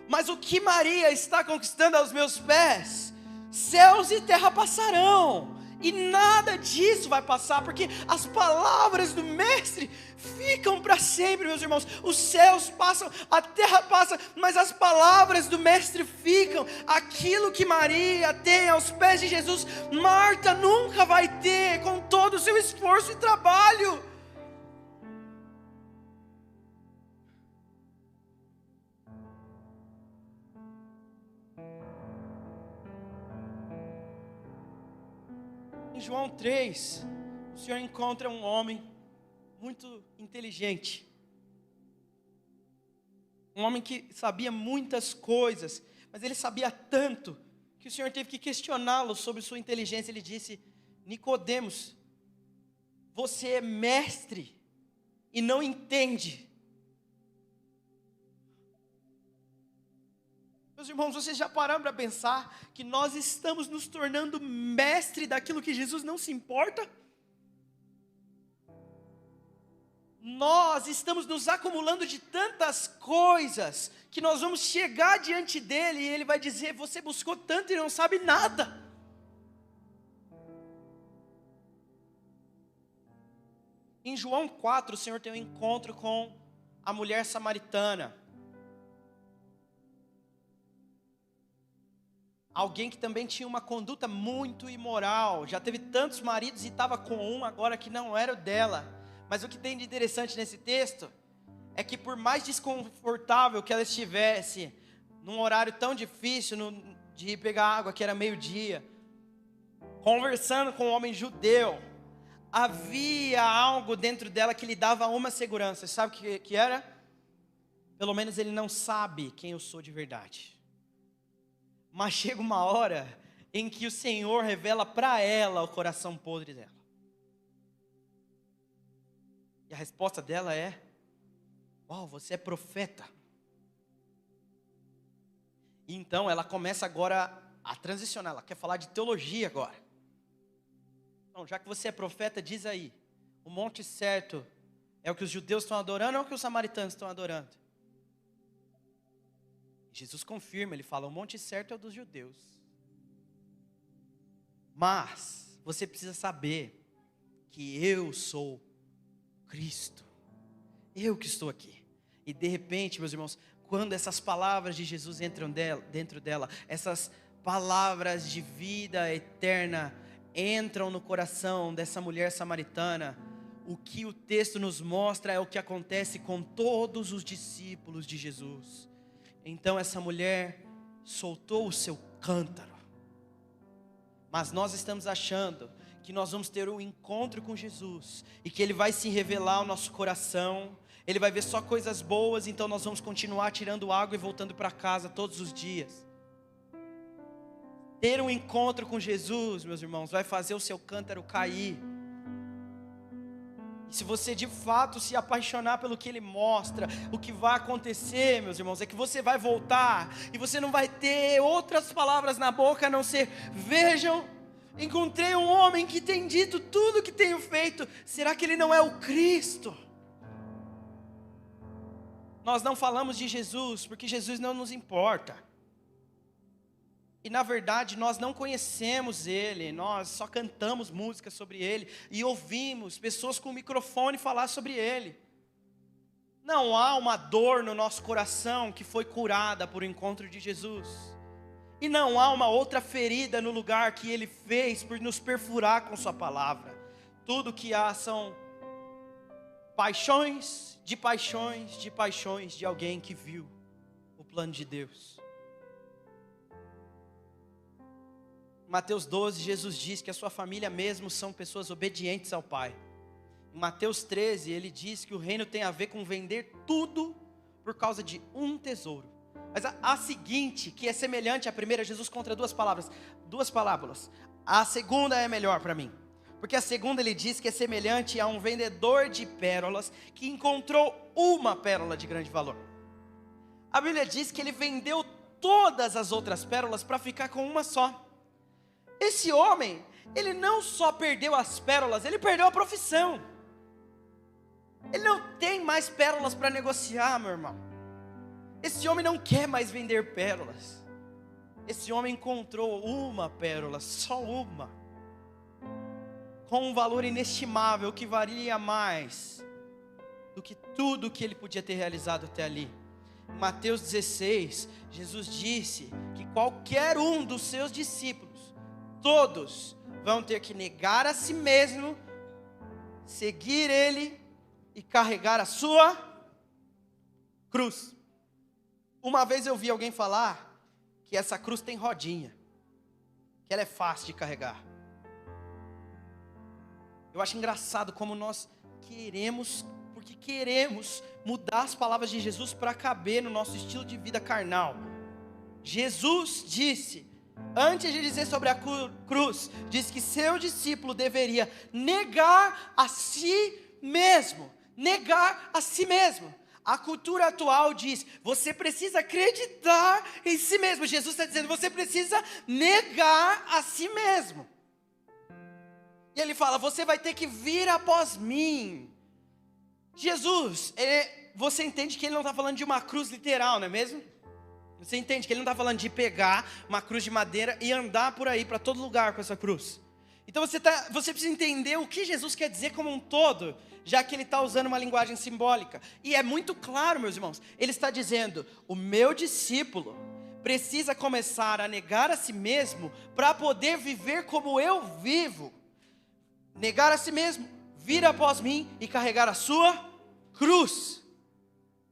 Mas o que Maria está conquistando aos meus pés, céus e terra passarão, e nada disso vai passar, porque as palavras do Mestre ficam para sempre, meus irmãos. Os céus passam, a terra passa, mas as palavras do Mestre ficam. Aquilo que Maria tem aos pés de Jesus, Marta nunca vai ter, com todo o seu esforço e trabalho. Em João 3, o Senhor encontra um homem muito inteligente, um homem que sabia muitas coisas, mas ele sabia tanto que o Senhor teve que questioná-lo sobre sua inteligência. Ele disse: Nicodemos, você é mestre e não entende. Meus irmãos, vocês já pararam para pensar que nós estamos nos tornando mestre daquilo que Jesus não se importa? Nós estamos nos acumulando de tantas coisas, que nós vamos chegar diante dele e ele vai dizer: você buscou tanto e não sabe nada. Em João 4, o Senhor tem um encontro com a mulher samaritana. Alguém que também tinha uma conduta muito imoral, já teve tantos maridos e estava com um agora que não era o dela. Mas o que tem de interessante nesse texto é que, por mais desconfortável que ela estivesse, num horário tão difícil de ir pegar água, que era meio-dia, conversando com um homem judeu, havia algo dentro dela que lhe dava uma segurança. Sabe o que era? Pelo menos ele não sabe quem eu sou de verdade. Mas chega uma hora em que o Senhor revela para ela o coração podre dela. E a resposta dela é: uau, você é profeta. E então ela começa agora a transicionar, ela quer falar de teologia agora. Então, já que você é profeta, diz aí, o monte certo é o que os judeus estão adorando ou o que os samaritanos estão adorando? Jesus confirma, ele fala: o monte certo é o dos judeus. Mas você precisa saber que eu sou Cristo. Eu que estou aqui. E de repente, meus irmãos, quando essas palavras de Jesus entram dentro dela, essas palavras de vida eterna entram no coração dessa mulher samaritana, o que o texto nos mostra é o que acontece com todos os discípulos de Jesus. Então essa mulher soltou o seu cântaro. Mas nós estamos achando que nós vamos ter um encontro com Jesus e que Ele vai se revelar ao nosso coração. Ele vai ver só coisas boas, então nós vamos continuar tirando água e voltando para casa todos os dias. Ter um encontro com Jesus, meus irmãos, vai fazer o seu cântaro cair. E se você de fato se apaixonar pelo que Ele mostra, o que vai acontecer, meus irmãos, é que você vai voltar e você não vai ter outras palavras na boca a não ser: vejam, encontrei um homem que tem dito tudo o que tenho feito. Será que ele não é o Cristo? Nós não falamos de Jesus porque Jesus não nos importa. E na verdade nós não conhecemos Ele, nós só cantamos músicas sobre Ele e ouvimos pessoas com o microfone falar sobre Ele. Não há uma dor no nosso coração que foi curada por um encontro de Jesus. E não há uma outra ferida no lugar que Ele fez por nos perfurar com Sua palavra. Tudo que há são paixões de paixões de paixões de alguém que viu o plano de Deus. Mateus 12, Jesus diz que a sua família mesmo são pessoas obedientes ao Pai. Em Mateus 13, ele diz que o reino tem a ver com vender tudo por causa de um tesouro. Mas a seguinte, que é semelhante à primeira, Jesus contra duas parábolas. A segunda é melhor para mim. Porque a segunda ele diz que é semelhante a um vendedor de pérolas que encontrou uma pérola de grande valor. A Bíblia diz que ele vendeu todas as outras pérolas para ficar com uma só. Esse homem, ele não só perdeu as pérolas, ele perdeu a profissão. Ele não tem mais pérolas para negociar, meu irmão. Esse homem não quer mais vender pérolas. Esse homem encontrou uma pérola, só uma, com um valor inestimável que valia mais do que tudo que ele podia ter realizado até ali. Em Mateus 16, Jesus disse que qualquer um dos seus discípulos, todos vão ter que negar a si mesmo, seguir ele e carregar a sua cruz. Uma vez eu vi alguém falar que essa cruz tem rodinha, que ela é fácil de carregar. Eu acho engraçado como nós queremos mudar as palavras de Jesus para caber no nosso estilo de vida carnal. Jesus disse, antes de dizer sobre a cruz, disse que seu discípulo deveria negar a si mesmo. Negar a si mesmo. A cultura atual diz, você precisa acreditar em si mesmo. Jesus está dizendo, você precisa negar a si mesmo. E ele fala, você vai ter que vir após mim. Jesus, você entende que ele não está falando de uma cruz literal, não é mesmo? Você entende que ele não está falando de pegar uma cruz de madeira e andar por aí, para todo lugar com essa cruz. Então você precisa entender o que Jesus quer dizer como um todo, já que ele está usando uma linguagem simbólica. E é muito claro, meus irmãos, ele está dizendo, o meu discípulo precisa começar a negar a si mesmo, para poder viver como eu vivo. Negar a si mesmo, vir após mim e carregar a sua cruz.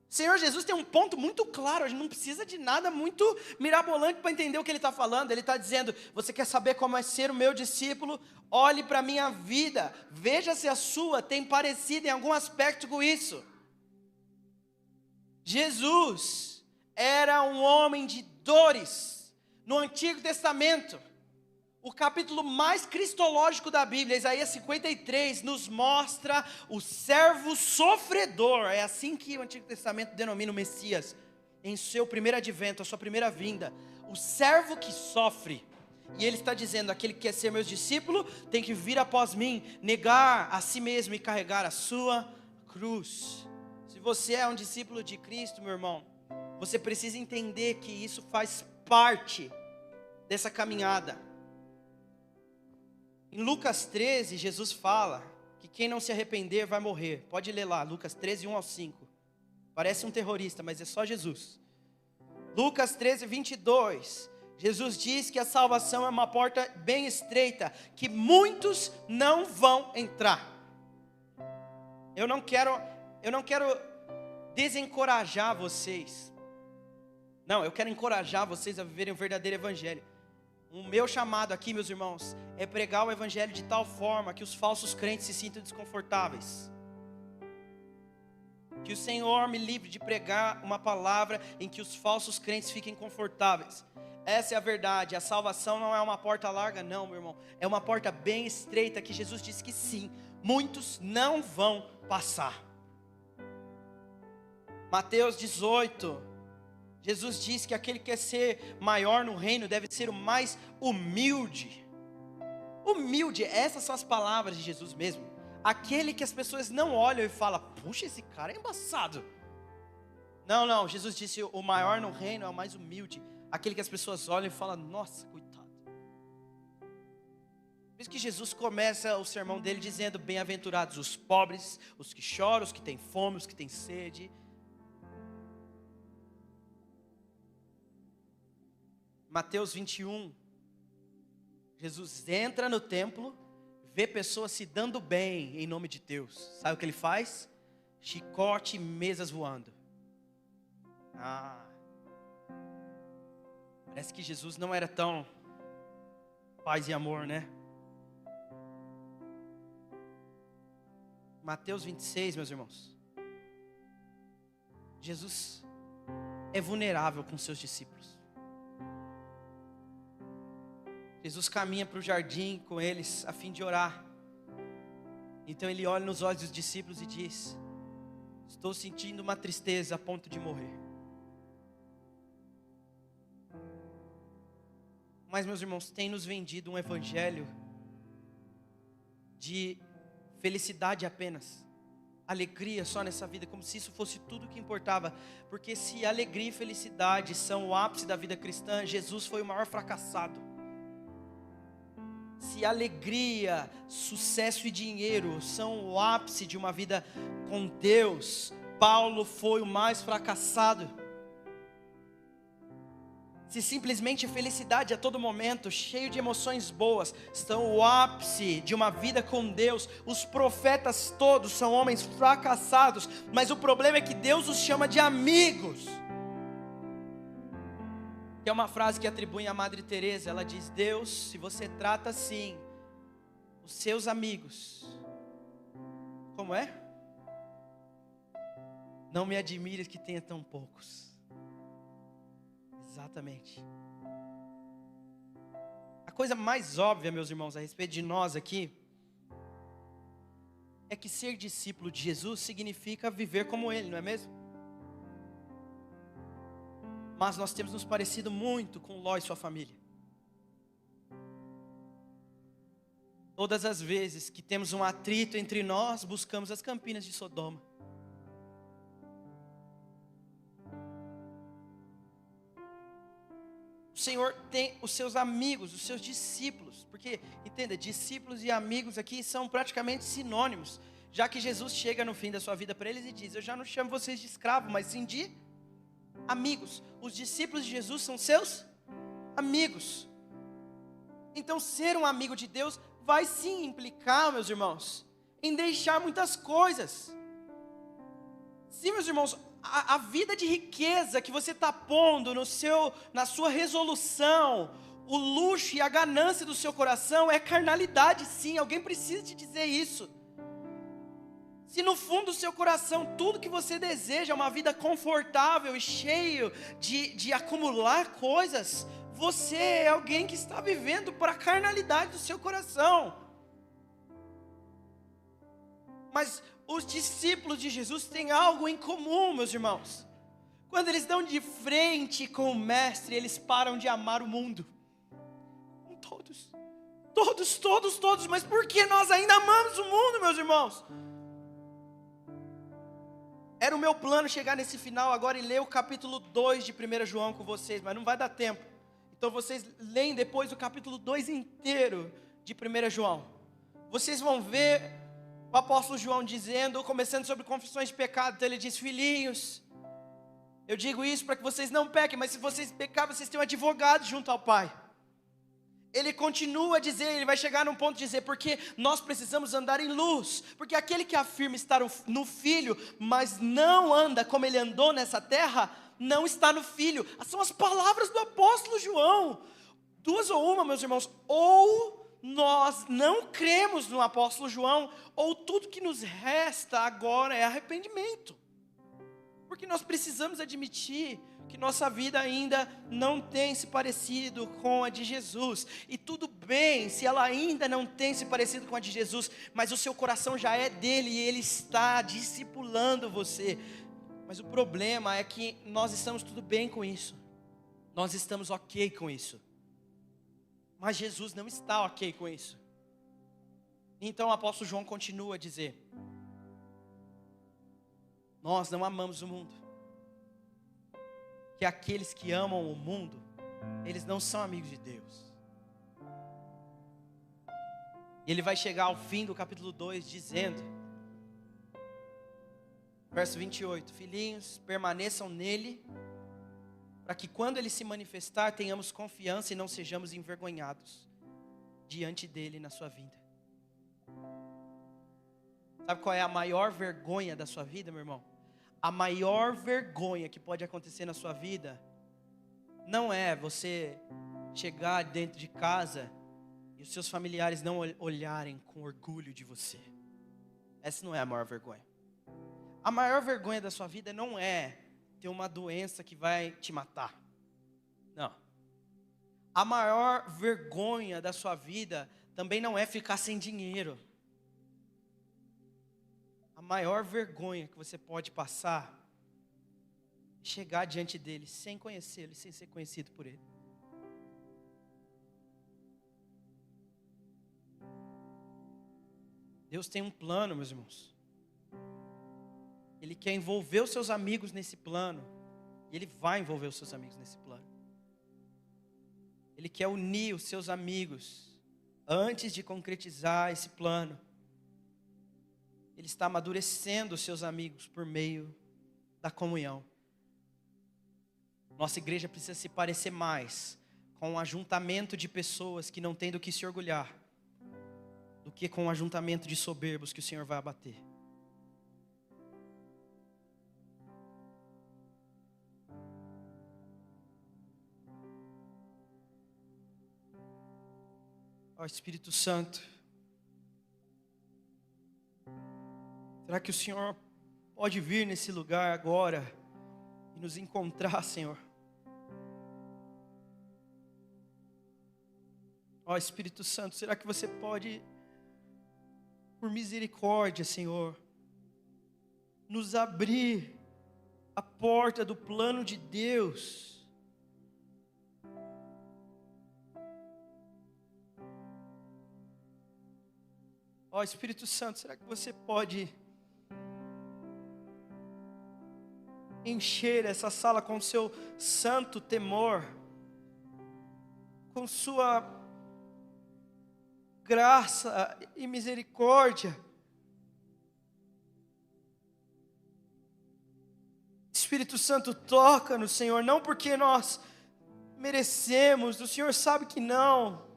Senhor Jesus tem um ponto muito claro, a gente não precisa de nada muito mirabolante para entender o que ele está falando. Ele está dizendo, você quer saber como é ser o meu discípulo? Olhe para a minha vida, veja se a sua tem parecido em algum aspecto com isso. Jesus era um homem de dores. No Antigo Testamento, o capítulo mais cristológico da Bíblia, Isaías 53, nos mostra o servo sofredor. É assim que o Antigo Testamento denomina o Messias, em seu primeiro advento, a sua primeira vinda. O servo que sofre. E ele está dizendo, aquele que quer ser meu discípulo, tem que vir após mim, negar a si mesmo e carregar a sua cruz. Se você é um discípulo de Cristo, meu irmão, você precisa entender que isso faz parte dessa caminhada. Em Lucas 13, Jesus fala que quem não se arrepender vai morrer. Pode ler lá, Lucas 13, 1 ao 5. Parece um terrorista, mas é só Jesus. Lucas 13, 22. Jesus diz que a salvação é uma porta bem estreita, que muitos não vão entrar. Eu não quero desencorajar vocês. Não, eu quero encorajar vocês a viverem o verdadeiro evangelho. O meu chamado aqui, meus irmãos, é pregar o evangelho de tal forma que os falsos crentes se sintam desconfortáveis. Que o Senhor me livre de pregar uma palavra em que os falsos crentes fiquem confortáveis. Essa é a verdade. A salvação não é uma porta larga, não, meu irmão. É uma porta bem estreita que Jesus disse que sim, muitos não vão passar. Mateus 18. Jesus diz que aquele que quer ser maior no reino deve ser o mais humilde. Humilde, essas são as palavras de Jesus mesmo. Aquele que as pessoas não olham e falam, puxa, esse cara é embaçado. Não, Jesus disse, o maior no reino é o mais humilde. Aquele que as pessoas olham e falam, nossa, coitado. Por isso que Jesus começa o sermão dele dizendo, bem-aventurados os pobres, os que choram, os que têm fome, os que têm sede. Mateus 21, Jesus entra no templo, vê pessoas se dando bem em nome de Deus. Sabe o que ele faz? Chicote e mesas voando. Parece que Jesus não era tão paz e amor, né? Mateus 26, meus irmãos. Jesus é vulnerável com seus discípulos. Jesus caminha para o jardim com eles a fim de orar. Então ele olha nos olhos dos discípulos e diz: estou sentindo uma tristeza a ponto de morrer. Mas, meus irmãos, tem nos vendido um evangelho de felicidade apenas, alegria só nessa vida, como se isso fosse tudo que importava. Porque se alegria e felicidade são o ápice da vida cristã, Jesus foi o maior fracassado. Se alegria, sucesso e dinheiro são o ápice de uma vida com Deus, Paulo foi o mais fracassado. Se simplesmente felicidade a todo momento, cheio de emoções boas, são o ápice de uma vida com Deus, os profetas todos são homens fracassados, mas o problema é que Deus os chama de amigos. Que é uma frase que atribuem à Madre Teresa. Ela diz: Deus, se você trata assim os seus amigos, como é? Não me admires que tenha tão poucos. Exatamente. A coisa mais óbvia, meus irmãos, a respeito de nós aqui, é que ser discípulo de Jesus significa viver como Ele, não é mesmo? Mas nós temos nos parecido muito com Ló e sua família. Todas as vezes que temos um atrito entre nós, buscamos as campinas de Sodoma. O Senhor tem os seus amigos, os seus discípulos, porque, entenda, discípulos e amigos aqui são praticamente sinônimos, já que Jesus chega no fim da sua vida para eles e diz: eu já não chamo vocês de escravos, mas sim de amigos. Os discípulos de Jesus são seus amigos. Então, ser um amigo de Deus vai sim implicar, meus irmãos, em deixar muitas coisas. Sim, meus irmãos, a vida de riqueza que você está pondo na sua resolução, o luxo e a ganância do seu coração é carnalidade, sim. Alguém precisa te dizer isso. Se no fundo do seu coração tudo que você deseja é uma vida confortável e cheio de acumular coisas, você é alguém que está vivendo para a carnalidade do seu coração. Mas os discípulos de Jesus têm algo em comum, meus irmãos. Quando eles dão de frente com o Mestre, eles param de amar o mundo. Todos. Mas por que nós ainda amamos o mundo, meus irmãos? Era o meu plano chegar nesse final agora e ler o capítulo 2 de 1 João com vocês, mas não vai dar tempo. Então vocês leem depois o capítulo 2 inteiro de 1 João. Vocês vão ver o apóstolo João dizendo, começando sobre confissões de pecado. Então ele diz: filhinhos, eu digo isso para que vocês não pequem, mas se vocês pecarem, vocês têm um advogado junto ao Pai. Ele continua a dizer, ele vai chegar num ponto de dizer: porque nós precisamos andar em luz, porque aquele que afirma estar no Filho, mas não anda como ele andou nessa terra, não está no Filho. São as palavras do apóstolo João. Duas ou uma, meus irmãos: ou nós não cremos no apóstolo João, ou tudo que nos resta agora é arrependimento. Porque nós precisamos admitir que nossa vida ainda não tem se parecido com a de Jesus. E tudo bem se ela ainda não tem se parecido com a de Jesus, mas o seu coração já é dele e ele está discipulando você. Mas o problema é que nós estamos tudo bem com isso. Nós estamos ok com isso. Mas Jesus não está ok com isso. Então o apóstolo João continua a dizer: nós não amamos o mundo. Que aqueles que amam o mundo, eles não são amigos de Deus. E ele vai chegar ao fim do capítulo 2 dizendo, verso 28, filhinhos, permaneçam nele, para que quando ele se manifestar, tenhamos confiança e não sejamos envergonhados diante dele na sua vinda. Sabe qual é a maior vergonha da sua vida, meu irmão? A maior vergonha que pode acontecer na sua vida não é você chegar dentro de casa e os seus familiares não olharem com orgulho de você. Essa não é a maior vergonha. A maior vergonha da sua vida não é ter uma doença que vai te matar. Não. A maior vergonha da sua vida também não é ficar sem dinheiro. A maior vergonha que você pode passar é chegar diante dele sem conhecê-lo e sem ser conhecido por ele. Deus tem um plano, meus irmãos. Ele quer envolver os seus amigos nesse plano. E Ele vai envolver os seus amigos nesse plano. Ele quer unir os seus amigos antes de concretizar esse plano. Ele está amadurecendo os seus amigos por meio da comunhão. Nossa igreja precisa se parecer mais com um ajuntamento de pessoas que não têm do que se orgulhar, do que com um ajuntamento de soberbos que o Senhor vai abater. Ó Espírito Santo, será que o Senhor pode vir nesse lugar agora e nos encontrar, Senhor? Ó Espírito Santo, será que você pode, por misericórdia, Senhor, nos abrir a porta do plano de Deus? Ó Espírito Santo, será que você pode encher essa sala com seu santo temor, com sua graça e misericórdia? Espírito Santo, toca-nos, Senhor, não porque nós merecemos, o Senhor sabe que não,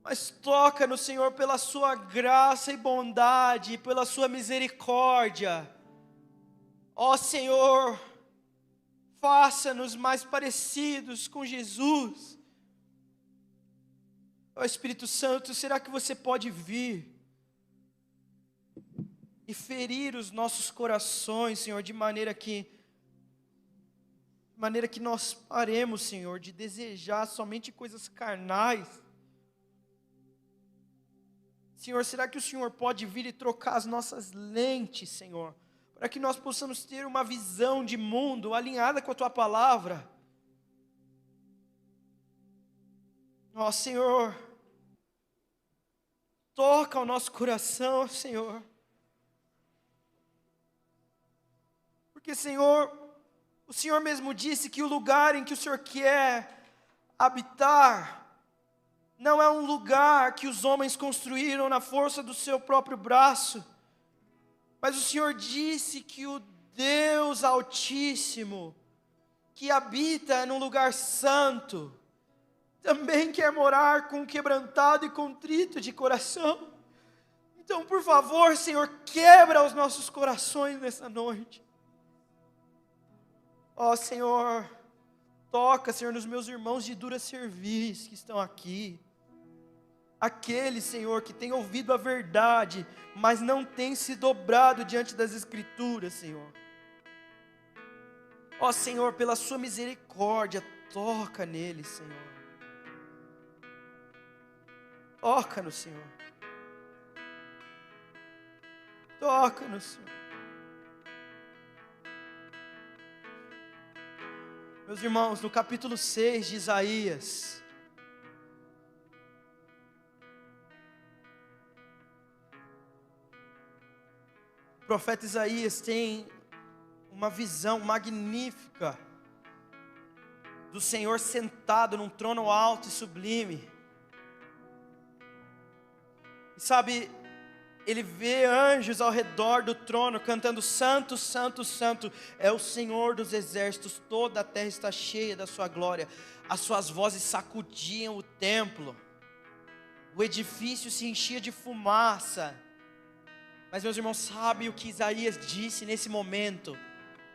mas toca-nos, Senhor, pela sua graça e bondade, pela sua misericórdia. Ó Senhor, faça-nos mais parecidos com Jesus. Ó Espírito Santo, será que você pode vir e ferir os nossos corações, Senhor, de maneira que nós paremos, Senhor, de desejar somente coisas carnais? Senhor, será que o Senhor pode vir e trocar as nossas lentes, Senhor, para que nós possamos ter uma visão de mundo alinhada com a Tua palavra? Ó Senhor, toca o nosso coração, Senhor. Porque, Senhor, o Senhor mesmo disse que o lugar em que o Senhor quer habitar não é um lugar que os homens construíram na força do seu próprio braço, mas o Senhor disse que o Deus Altíssimo, que habita num lugar santo, também quer morar com quebrantado e contrito de coração. Então, por favor, Senhor, quebra os nossos corações nessa noite. Ó Senhor, toca, Senhor, nos meus irmãos de dura cerviz que estão aqui. Aqueles, Senhor, que têm ouvido a verdade, mas não têm se dobrado diante das Escrituras, Senhor. Ó Senhor, pela sua misericórdia, toca neles, Senhor. Toca-nos, Senhor. Toca-nos, Senhor. Meus irmãos, no capítulo 6 de Isaías, o profeta Isaías tem uma visão magnífica do Senhor sentado num trono alto e sublime. E sabe, ele vê anjos ao redor do trono cantando: Santo, Santo, Santo é o Senhor dos exércitos, toda a terra está cheia da sua glória. As suas vozes sacudiam o templo, o edifício se enchia de fumaça. Mas, meus irmãos, sabe o que Isaías disse nesse momento?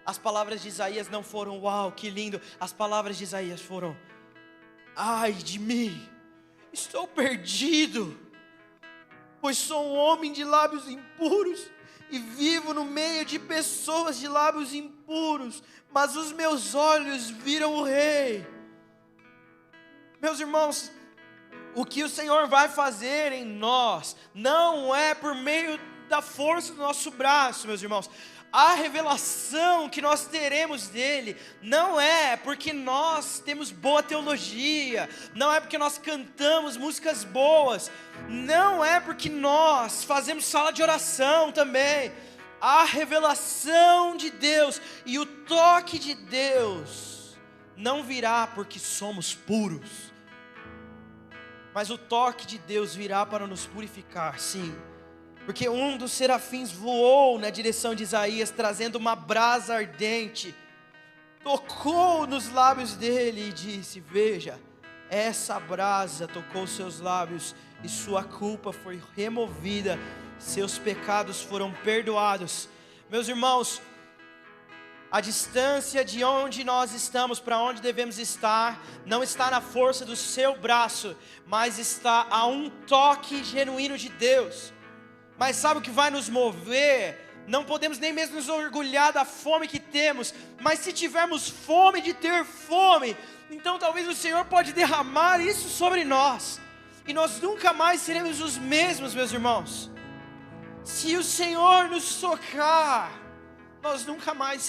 As palavras de Isaías não foram: uau, que lindo. As palavras de Isaías foram: ai de mim, estou perdido. pois sou um homem de lábios impuros e vivo no meio de pessoas de lábios impuros, mas os meus olhos viram o Rei. Meus irmãos, o que o Senhor vai fazer em nós não é por meio da força do nosso braço, meus irmãos. A revelação que nós teremos dele não é porque nós temos boa teologia, não é porque nós cantamos músicas boas, não é porque nós fazemos sala de oração também. A revelação de Deus e o toque de Deus não virá porque somos puros, mas o toque de Deus virá para nos purificar, sim. Porque um dos serafins voou na direção de Isaías, trazendo uma brasa ardente, tocou nos lábios dele e disse: veja, essa brasa tocou seus lábios e sua culpa foi removida, seus pecados foram perdoados. Meus irmãos, a distância de onde nós estamos para onde devemos estar não está na força do seu braço, mas está a um toque genuíno de Deus. Mas sabe o que vai nos mover? Não podemos nem mesmo nos orgulhar da fome que temos, mas se tivermos fome de ter fome, então talvez o Senhor pode derramar isso sobre nós, e nós nunca mais seremos os mesmos, meus irmãos. Se o Senhor nos tocar, nós nunca mais seremos